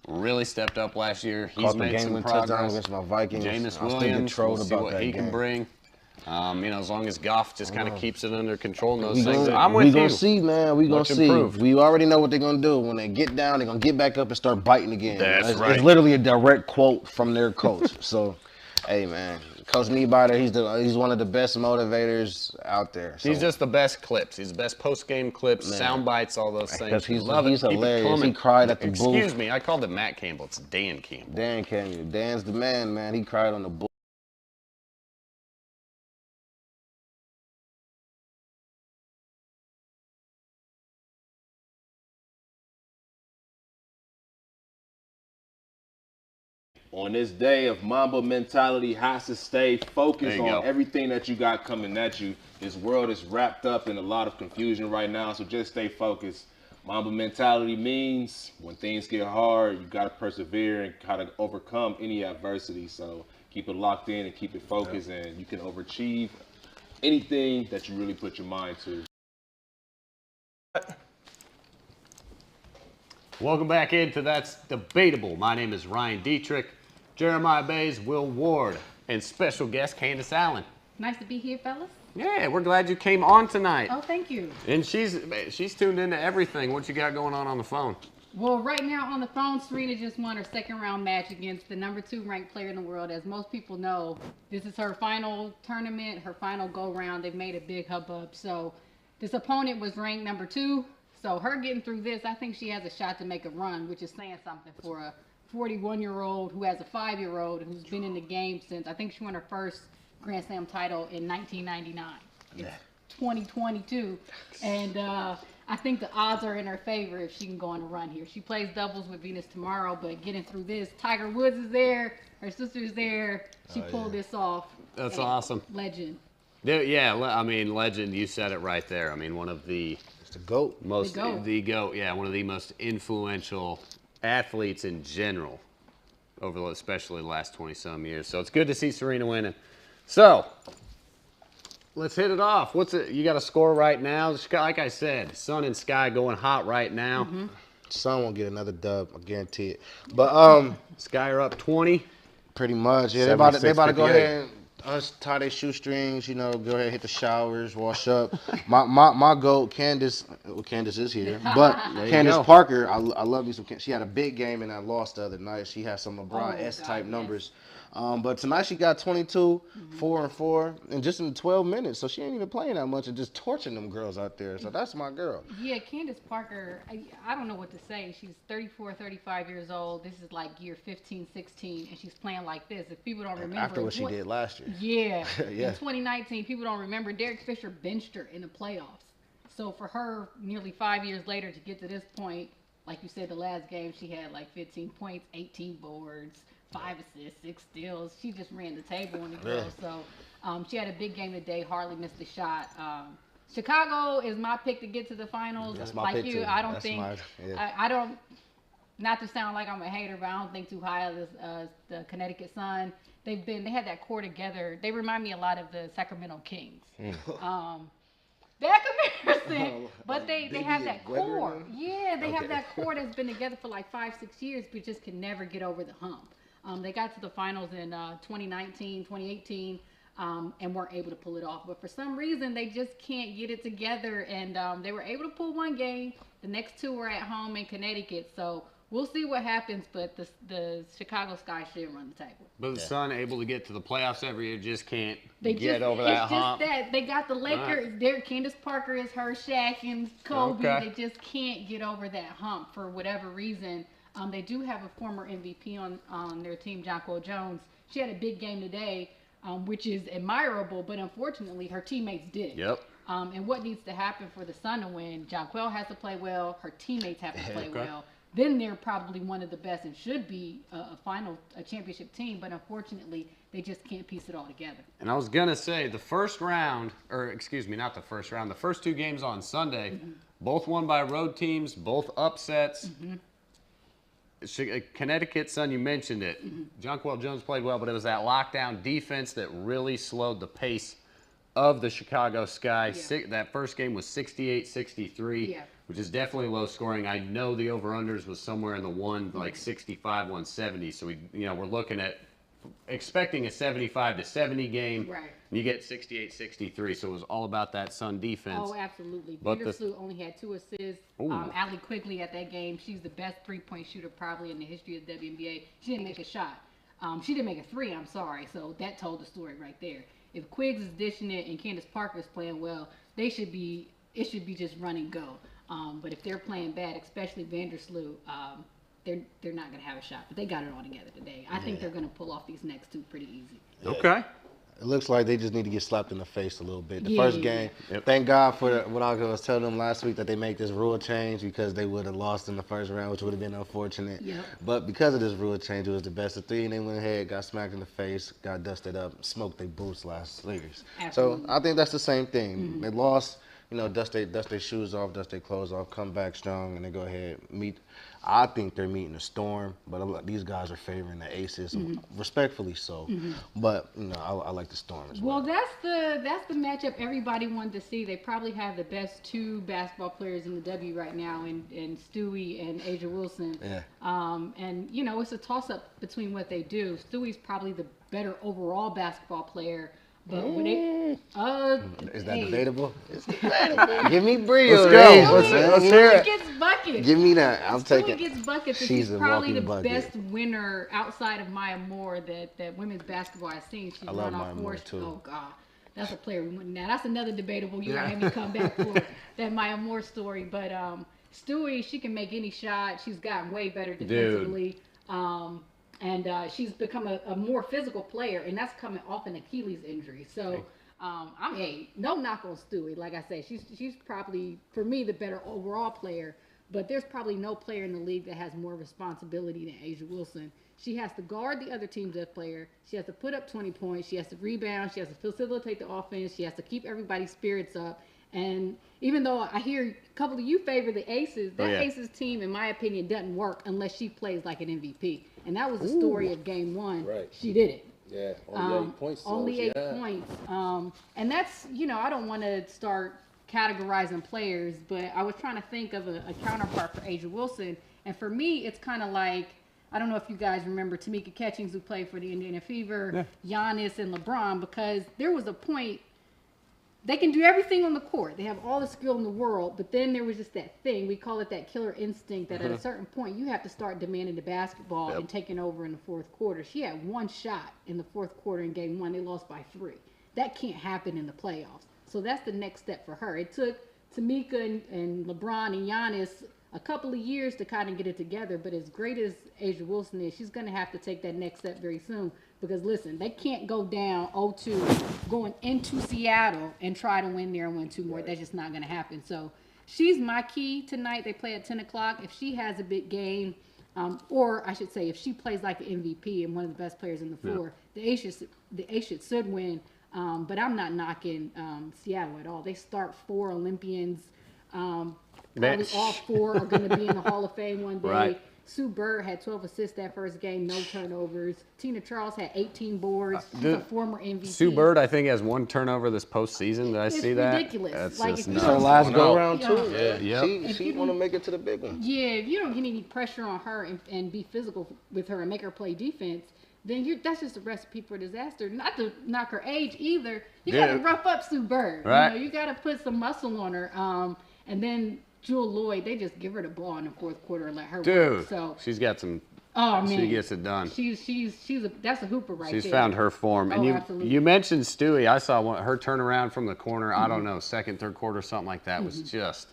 really stepped up last year. He's Caught the made some game-winning touchdown progress. against my Vikings. Jameis I still get Williams, trolled we'll see about what that he can game. bring. As long as Goff just kind of keeps it under control and those We things. gonna, I'm we with gonna you. see, man. We gonna Much see. improved. We already know what they're gonna do. When they get down, they're gonna get back up and start biting again. That's It's right. literally a direct quote from their coach. So, hey, man, Coach Niebuyer, he's one of the best motivators out there. So. He's just the best clips. He's the best post-game clips, sound bites, all those things. Because he's Love it. he's Keep it hilarious. coming. He cried at the booth. Excuse me, I called him Matt Campbell. It's Dan Campbell. Dan Campbell. Dan's the man. He cried on the booth. on this day of Mamba mentality has to stay focused There you on go. everything that you got coming at you. This world is wrapped up in a lot of confusion right now, so just stay focused. Mamba mentality means when things get hard, you got to persevere and kind of overcome any adversity. So keep it locked in and keep it focused, and you can overachieve anything that you really put your mind to. Welcome back into That's Debatable. My name is Ryan Dietrich, Jeremiah Bays, Will Ward, and special guest Candace Allen. Nice to be here, fellas. Yeah, we're glad you came on tonight. Oh, thank you. And she's tuned into everything. What you got going on the phone? Well, right now on the phone, Serena just won her second round match against the number 2 ranked player in the world. As most people know, this is her final tournament, her final go round. They've made a big hubbub. So this opponent was ranked number 2. So her getting through this, I think she has a shot to make a run, which is saying something for a 41-year-old who has a 5-year-old who's been in the game since, I think she won her first Grand Slam title in 1999. It's 2022. And I think the odds are in her favor if she can go on a run here. She plays doubles with Venus tomorrow, but getting through this, Tiger Woods is there, her sister's there. She pulled this off. That's awesome. Legend. Yeah, I mean, legend, you said it right there. I mean, one of the The GOAT. most, the GOAT, yeah, one of the most influential athletes in general over especially the last 20-some years. So it's good to see Serena winning. So, let's hit it off. You got a score right now? Like I said, sun and sky going hot right now. Sun won't get another dub, I guarantee it. But Sky are up 20. pretty much, yeah. They about to go ahead and untie their shoestrings, go ahead and hit the showers, wash up. My GOAT, Candace is here. But Candace Parker, I love me some. She had a big game in that loss the other night. She had some LeBron S-type numbers. But tonight she got 22, 4 and 4, and just in 12 minutes. So she ain't even playing that much and just torching them girls out there. So that's my girl. Yeah, Candace Parker, I don't know what to say. She's 34, 35 years old. This is like year 15, 16, and she's playing like this. If people don't remember. After what she did last year. Yeah. Yeah. In 2019, people don't remember. Derek Fisher benched her in the playoffs. So for her, nearly 5 years later, to get to this point, like you said, the last game, she had like 15 points, 18 boards, 5 assists, 6 steals. She just ran the table on the girl. So she had a big game today. Hardly missed a shot. Chicago is my pick to get to the finals. That's my like pick you, too. I don't That's think. I don't. Not to sound like I'm a hater, but I don't think too high of this, the Connecticut Sun. They had that core together. They remind me a lot of the Sacramento Kings. Bad comparison, but they have that core. Yeah, they have that core that's been together for like 5-6 years, but just can never get over the hump. They got to the finals in 2019, 2018, and weren't able to pull it off. But for some reason, they just can't get it together, and they were able to pull one game. The next 2 were at home in Connecticut, so we'll see what happens, but the Chicago Sky should run the table. But the Sun able to get to the playoffs every year, just can't They get over that hump. It's just that they got the Lakers. Candace Parker is her, Shaq and Kobe. Okay. They just can't get over that hump for whatever reason. They do have a former MVP on their team, Jonquel Jones. She had a big game today, which is admirable, but unfortunately her teammates did. Yep. And what needs to happen for the Sun to win? Jonquel has to play well. Her teammates have to play well. Then they're probably one of the best and should be a championship team, but unfortunately, they just can't piece it all together. And I was going to say, the first 2 games on Sunday, both won by road teams, both upsets. Connecticut Sun, you mentioned it. Jonquel Jones played well, but it was that lockdown defense that really slowed the pace of the Chicago Sky. That first game was 68-63. Which is definitely low scoring. I know the over-unders was somewhere in the 65, 170. So we're looking at expecting a 75-70 game. Right. And you get 68-63. So it was all about that Sun defense. Oh, absolutely. But Vandersloot only had 2 assists. Allie Quigley at that game, she's the best 3-point shooter probably in the history of the WNBA. She didn't make a shot. She didn't make a 3, I'm sorry. So that told the story right there. If Quiggs is dishing it and Candace Parker is playing well, it should be just run and go. But if they're playing bad, especially Vandersloot, they're not going to have a shot. But they got it all together today. I think they're going to pull off these next 2 pretty easy. Okay. It looks like they just need to get slapped in the face a little bit. The Yeah. first game, thank God for what I was telling them last week that they make this rule change because they would have lost in the first round, which would have been unfortunate. Yep. But because of this rule change, it was the best of 3, and they went ahead, got smacked in the face, got dusted up, smoked their boots last series. Absolutely. So I think that's the same thing. They lost, dust their shoes off, dust their clothes off, come back strong, and they go ahead meet. I think they're meeting a storm, but these guys are favoring the Aces, respectfully so. But I like the Storm as well. Well, that's the matchup everybody wanted to see. They probably have the best 2 basketball players in the W right now, in Stewie and Asia Wilson. Yeah. And it's a toss-up between what they do. Stewie's probably the better overall basketball player. But when Is that debatable? It's debatable. Give me Brio. Let's go. Let's hear it. gets buckets. Give me that. I'm taking. Stewie gets buckets. And She's she's a probably the walking bucket. best winner outside of Maya Moore that women's basketball has seen. She's I love run off Maya Moore, course. too. Oh God, that's a player. Now that's another debatable. You gotta have me come back for that Maya Moore story. But Stewie, she can make any shot. She's gotten way better defensively. And she's become a more physical player, and that's coming off an Achilles injury. So, no knock on Stewie. Like I say, she's probably, for me, the better overall player. But there's probably no player in the league that has more responsibility than Asia Wilson. She has to guard the other team's best player. She has to put up 20 points. She has to rebound. She has to facilitate the offense. She has to keep everybody's spirits up. And even though I hear a couple of you favor the Aces, that Aces team, in my opinion, doesn't work unless she plays like an MVP. And that was the story of Game 1. Right. She did it. Yeah, only 8 points. Only 8 points. And that's, I don't want to start categorizing players, but I was trying to think of a counterpart for Asia Wilson. And for me, it's kind of like, I don't know if you guys remember Tamika Catchings, who played for the Indiana Fever, Giannis, and LeBron, because there was a point. They can do everything on the court. They have all the skill in the world, but then there was just that thing. We call it that killer instinct that at a certain point you have to start demanding the basketball and taking over in the fourth quarter. She had 1 shot in the fourth quarter in Game 1. They lost by 3. That can't happen in the playoffs. So that's the next step for her. It took Tamika and LeBron and Giannis a couple of years to kind of get it together, but as great as Asia Wilson is, she's going to have to take that next step very soon. Because, listen, they can't go down 0-2 going into Seattle and try to win there and win 2 more. That's just not going to happen. So she's my key tonight. They play at 10 o'clock. If she has a big game, or I should say if she plays like an MVP and one of the best players on the floor, the Aces should win. But I'm not knocking Seattle at all. They start 4 Olympians. Probably all 4 are going to be in the Hall of Fame one day. Right. Sue Bird had 12 assists that first game, no turnovers. Tina Charles had 18 boards. She's a former MVP. Sue Bird, I think, has 1 turnover this postseason. Did I see that? It's ridiculous. That's Like, just if you It's her don't- last go round too. Yeah. She want to make it to the big one. Yeah, if you don't get any pressure on her and be physical with her and make her play defense, then that's just a recipe for disaster. Not to knock her age either. You got to rough up Sue Bird. Right. You got to put some muscle on her. And then Jewel Lloyd, they just give her the ball in the fourth quarter and let her work. So she's got some. Oh man, she gets it done. That's a hooper right there. She's found her form. And absolutely. you mentioned Stewie. I saw her turnaround from the corner. I don't know, second, third quarter, something like that was just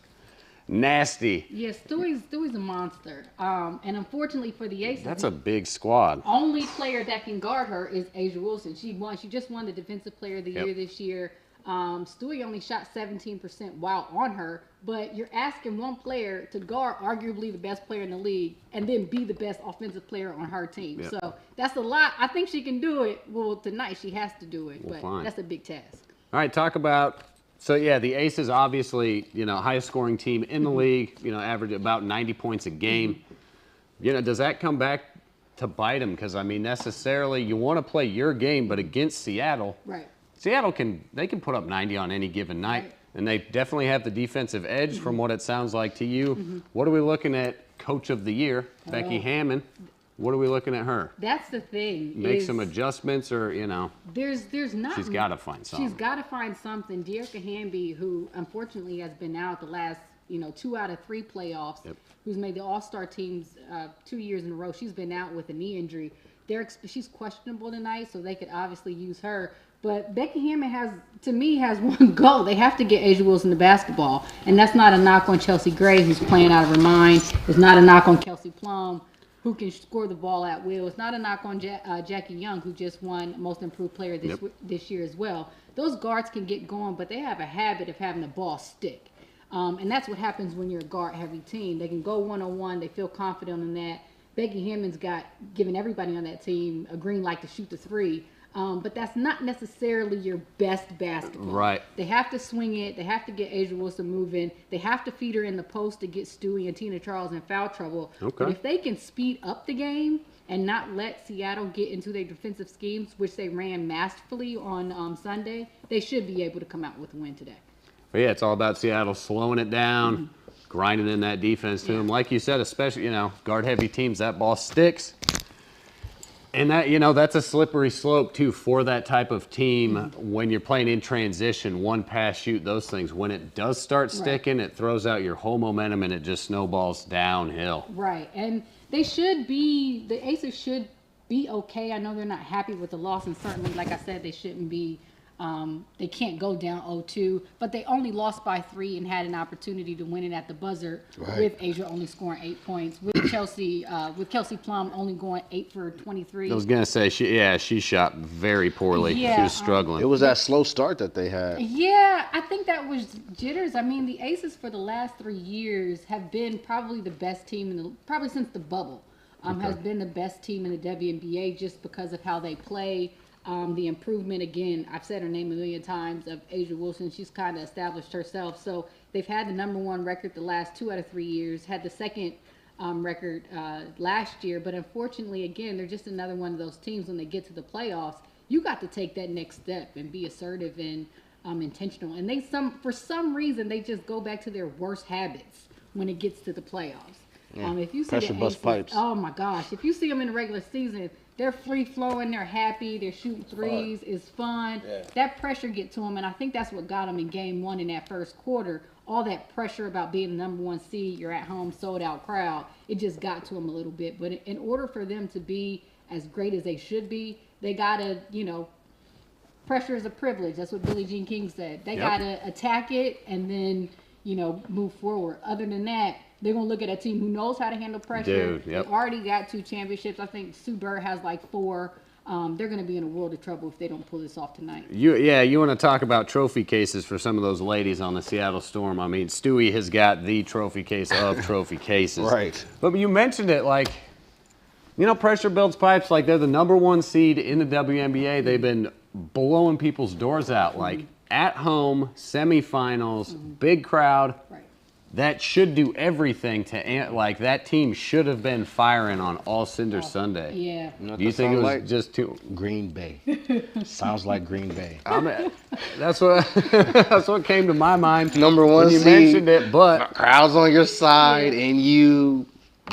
nasty. Yeah, Stewie's a monster. And unfortunately for the Aces, That's a big squad. only player that can guard her is Asia Wilson. She just won the Defensive Player of the Year this year. Stewie only shot 17% while on her, but you're asking one player to guard arguably the best player in the league and then be the best offensive player on her team. Yep. So that's a lot. I think she can do it. Well, tonight she has to do it, but fine. that's a big task. All right, talk about. So yeah, the Aces obviously, highest scoring team in the league. Average about 90 points a game. Does that come back to bite them? Because necessarily you want to play your game, but against Seattle, Right. Seattle can put up 90 on any given night, Right. and they definitely have the defensive edge from what it sounds like to you. What are we looking at? Coach of the Year, Becky Hammond. What are we looking at her? That's the thing. Make some adjustments, or There's not. she's got to find something. She's got to find something. Dearica Hamby, who unfortunately has been out the last 2 out of 3 playoffs, who's made the All-Star teams 2 years in a row. She's been out with a knee injury. She's questionable tonight, so they could obviously use her. But Becky Hammond has one goal. They have to get Asia Wilson to basketball. And that's not a knock on Chelsea Gray, who's playing out of her mind. It's not a knock on Kelsey Plum. who can score the ball at will. It's not a knock on Jackie Young, who just won Most Improved Player this year as well. Those guards can get going, but they have a habit of having the ball stick. And that's what happens when you're a guard-heavy team. They can go one-on-one. They feel confident in that. Becky Hammond's given everybody on that team a green light to shoot the three. But that's not necessarily your best basketball. Right. They have to swing it. They have to get Asia Wilson moving. They have to feed her in the post to get Stewie and Tina Charles in foul trouble. Okay. But if they can speed up the game and not let Seattle get into their defensive schemes, which they ran masterfully on Sunday, they should be able to come out with a win today. But yeah, it's all about Seattle slowing it down, grinding in that defense to them. Like you said, especially, guard-heavy teams, that ball sticks. And that, that's a slippery slope, too, for that type of team when you're playing in transition, one pass, shoot, those things. When it does start sticking, it throws out your whole momentum and it just snowballs downhill. Right. And the Aces should be okay. I know they're not happy with the loss, and certainly, like I said, they shouldn't be. They can't go down 0-2, but they only lost by 3 and had an opportunity to win it at the buzzer with Asia only scoring 8 points, with Kelsey Plum only going 8 for 23. I was going to say, she shot very poorly. Yeah, she was struggling. It was that slow start that they had. Yeah, I think that was jitters. I mean, the Aces for the last 3 years have been probably the best team, probably since the bubble, has been the best team in the WNBA just because of how they play. The improvement, again, I've said her name a million times, of Asia Wilson. She's kind of established herself. So they've had the #1 record the last 2 out of 3 years, had the second record last year. But unfortunately, again, they're just another one of those teams when they get to the playoffs. You got to take that next step and be assertive and intentional. And for some reason, they just go back to their worst habits when it gets to the playoffs. If you see Pressure bust pipes. Oh my gosh! If you see them in the regular season, they're free flowing, they're happy, they're shooting threes, it's fun. Yeah. That pressure get to them, and I think that's what got them in Game 1 in that first quarter. All that pressure about being the #1 seed, you're at home, sold out crowd. It just got to them a little bit. But in order for them to be as great as they should be, they gotta, pressure is a privilege. That's what Billie Jean King said. They gotta attack it and then, move forward. Other than that, they're going to look at a team who knows how to handle pressure. They already got 2 championships. I think Sue Bird has like 4. They're going to be in a world of trouble if they don't pull this off tonight. You want to talk about trophy cases for some of those ladies on the Seattle Storm. I mean, Stewie has got the trophy case of trophy cases. Right. But you mentioned it, pressure builds pipes. Like, they're the #1 seed in the WNBA. They've been blowing people's doors out. Like, at home, semifinals, big crowd. Right. That should do everything to that team should have been firing on all cinders Sunday. Yeah. Do you think it was just too Green Bay? Sounds like Green Bay. That's what came to my mind. #1 when you seed, mentioned it, but crowd's on your side and you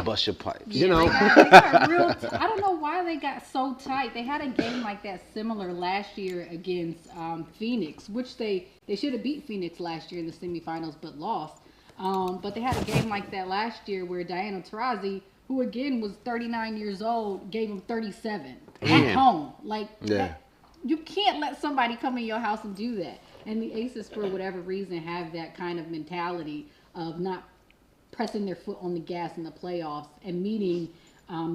bust your pipes. They got real I don't know why they got so tight. They had a game like that similar last year against Phoenix, which they should have beat Phoenix last year in the semifinals but lost. But they had a game like that last year where Diana Taurasi, who again was 39 years old, gave them 37 at home. You can't let somebody come in your house and do that. And the Aces, for whatever reason, have that kind of mentality of not pressing their foot on the gas in the playoffs and meeting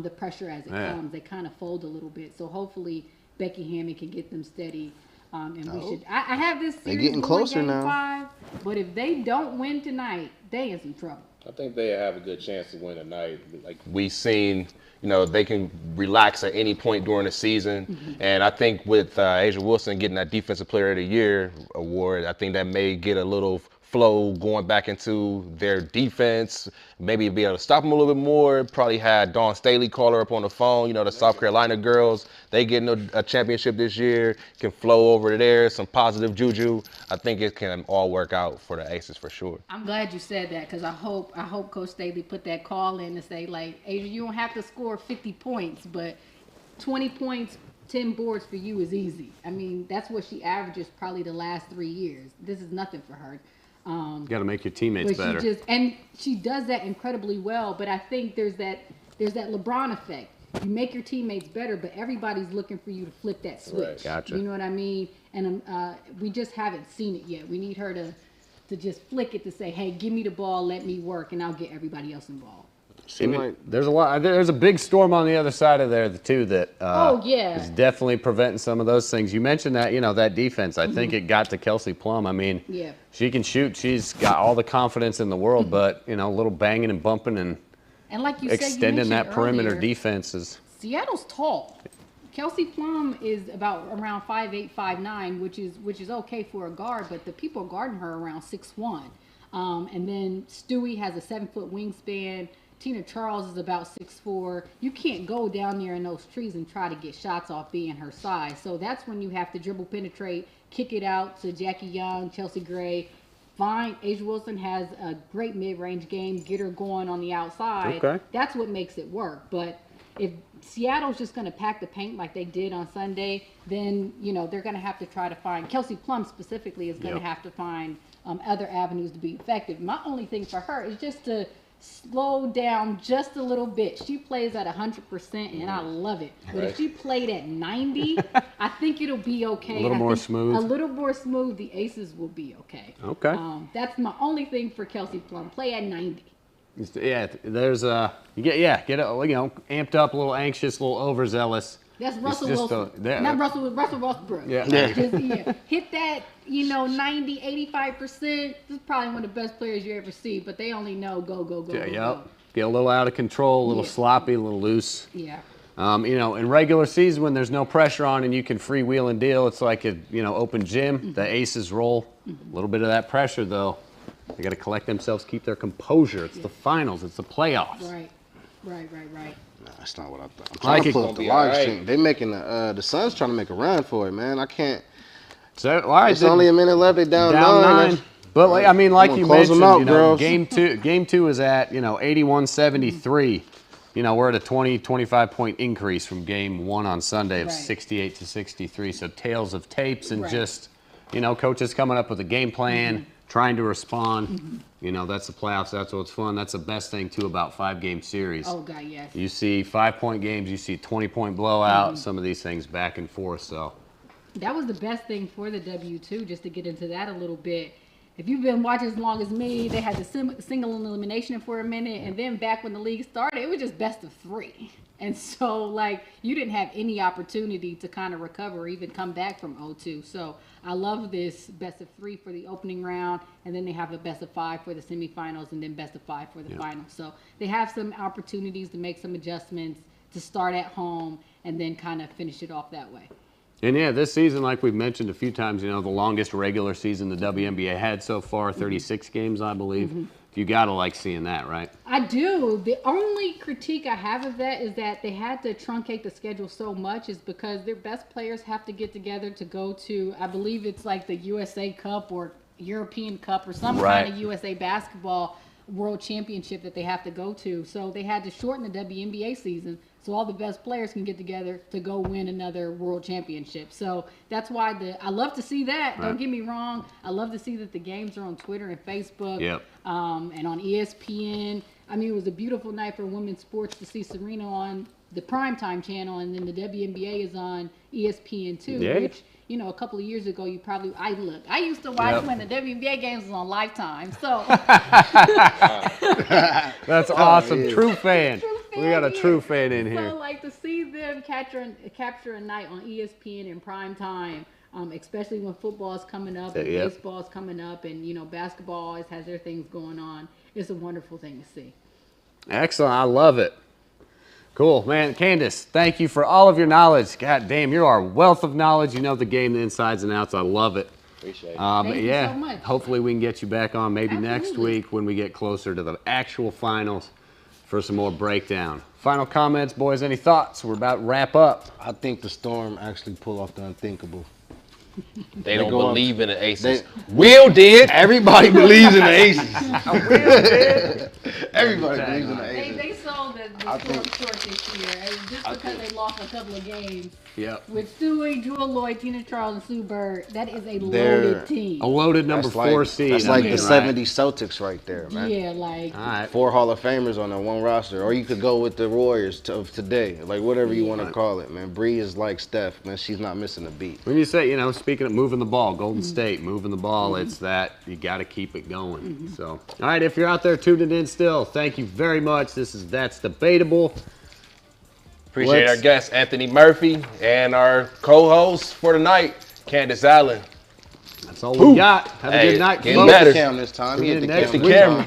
the pressure as it comes. They kind of fold a little bit. So hopefully Becky Hammond can get them steady. And we should. I have this series. They're getting closer Game now. 5, but if they don't win tonight, they in some trouble. I think they have a good chance to win tonight. Like we've seen, they can relax at any point during the season. And I think with Asia Wilson getting that Defensive Player of the Year award, I think that may get a little flow going back into their defense, maybe be able to stop them a little bit more. Probably had Dawn Staley call her up on the phone. The South Carolina girls, they getting a championship this year, can flow over to there, some positive juju. I think it can all work out for the Aces for sure. I'm glad you said that because I hope Coach Staley put that call in to say, Asia, you don't have to score 50 points, but 20 points, 10 boards for you is easy. I mean, that's what she averages probably the last 3 years. This is nothing for her. You got to make your teammates better. She does that incredibly well. But I think there's that LeBron effect. You make your teammates better, but everybody's looking for you to flip that switch. Right. Gotcha. You know what I mean? And we just haven't seen it yet. We need her to just flick it to say, hey, give me the ball, let me work, and I'll get everybody else involved. There's a lot. There's a big storm on the other side of there too that is definitely preventing some of those things. You mentioned that that defense. I think it got to Kelsey Plum. I mean, she can shoot. She's got all the confidence in the world, but a little banging and bumping and like you extending said, that perimeter earlier, defense is. Seattle's tall. Kelsey Plum is about around 5'8", 5'9", which is okay for a guard, but the people guarding her around 6'1". And then Stewie has a 7-foot wingspan. Tina Charles is about 6'4". You can't go down there in those trees and try to get shots off being her size. So that's when you have to dribble, penetrate, kick it out to Jackie Young, Chelsea Gray. Fine, Asia Wilson has a great mid-range game. Get her going on the outside. Okay. That's what makes it work. But if Seattle's just going to pack the paint like they did on Sunday, then they're going to have to try to find. Kelsey Plum specifically is going to have to find other avenues to be effective. My only thing for her is just to slow down just a little bit. She plays at 100%, and I love it. But if she played at 90, I think it'll be okay. A little more smooth. A little more smooth. The Aces will be okay. Okay. That's my only thing for Kelsey Plum. Play at 90. Yeah, there's you get amped up, a little anxious, a little overzealous. That's Russell Wilson. Not Russell Westbrook. Yeah. Just, hit that, 90, 85%. This is probably one of the best players you ever see, but they only know go. Go. Get a little out of control, a little sloppy, a little loose. Yeah. In regular season when there's no pressure on and you can freewheel and deal, it's like a open gym. The Aces roll. A little bit of that pressure though. They got to collect themselves, keep their composure. It's the finals. It's the playoffs. Right. Nah, that's not what I thought. I'm trying to pull up the live stream. They making the Suns trying to make a run for it, man. I can't. So it's only a minute left. They down 9. But like you mentioned, out, game two is at 81-73. We're at a 20-25 point increase from game 1 on Sunday of 68-63. So tales of tapes and just coaches coming up with a game plan. Trying to respond. That's the playoffs. That's what's fun. That's the best thing, too, about 5-game series. Oh, God, yes. You see 5-point games. You see 20-point blowout. Some of these things back and forth. So that was the best thing for the W, too, just to get into that a little bit. If you've been watching as long as me, they had the single elimination for a minute. And then back when the league started, it was just best of 3. And so, you didn't have any opportunity to kind of recover or even come back from 0-2. So I love this best of 3 for the opening round, and then they have a best of 5 for the semifinals, and then best of 5 for the finals. So they have some opportunities to make some adjustments, to start at home, and then kind of finish it off that way. And this season, like we've mentioned a few times, the longest regular season the WNBA had so far, 36 games, I believe. You gotta like seeing that, right? I do. The only critique I have of that is that they had to truncate the schedule so much is because their best players have to get together to go to, I believe it's like the USA Cup or European Cup or some kind of USA basketball world championship that they have to go to. So they had to shorten the WNBA season so all the best players can get together to go win another world championship. So that's why I love to see that. Don't get me wrong. I love to see that the games are on Twitter and Facebook and on ESPN. I mean, it was a beautiful night for women's sports to see Serena on the primetime channel, and then the WNBA is on ESPN too, which, a couple of years ago, I used to watch when the WNBA games was on Lifetime, so. That's awesome. True fan. We got a true fan in here. So, to see them capture a night on ESPN in prime time, especially when football is coming up and baseball is coming up, and, basketball always has their things going on. It's a wonderful thing to see. Excellent. I love it. Cool, man. Candace, thank you for all of your knowledge. God damn, you're our wealth of knowledge. You know the game, the insides and outs. I love it. Appreciate it. Thank you so much. Hopefully we can get you back on maybe next week when we get closer to the actual finals for some more breakdown. Final comments, boys. Any thoughts? We're about to wrap up. I think the Storm actually pull off the unthinkable. They don't believe in the Aces. Will did. Everybody believes in the Aces. Will did. Everybody believes in the Aces. They sold the Storm short this year, just because they lost a couple of games. Yep. With Stewie, Jewel Lloyd, Tina Charles, and Sue Bird, that is a loaded team. A loaded number 4 seed. That's like the 70 Celtics right there, man. Yeah, all right. 4 Hall of Famers on that one roster. Or you could go with the Warriors of today. Whatever you want to call it, man. Bree is like Steph, man. She's not missing a beat. When you say, speaking of moving the ball, Golden State, moving the ball, it's that you got to keep it going. So, all right, if you're out there tuning in still, thank you very much. This This is That's Debatable. Appreciate our guest, Anthony Murphy, and our co-host for tonight, Candace Allen. That's all we got. Have a good night. He hit the cam this time. He hit the Next camera.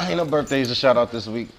Ain't no birthdays to shout out this week.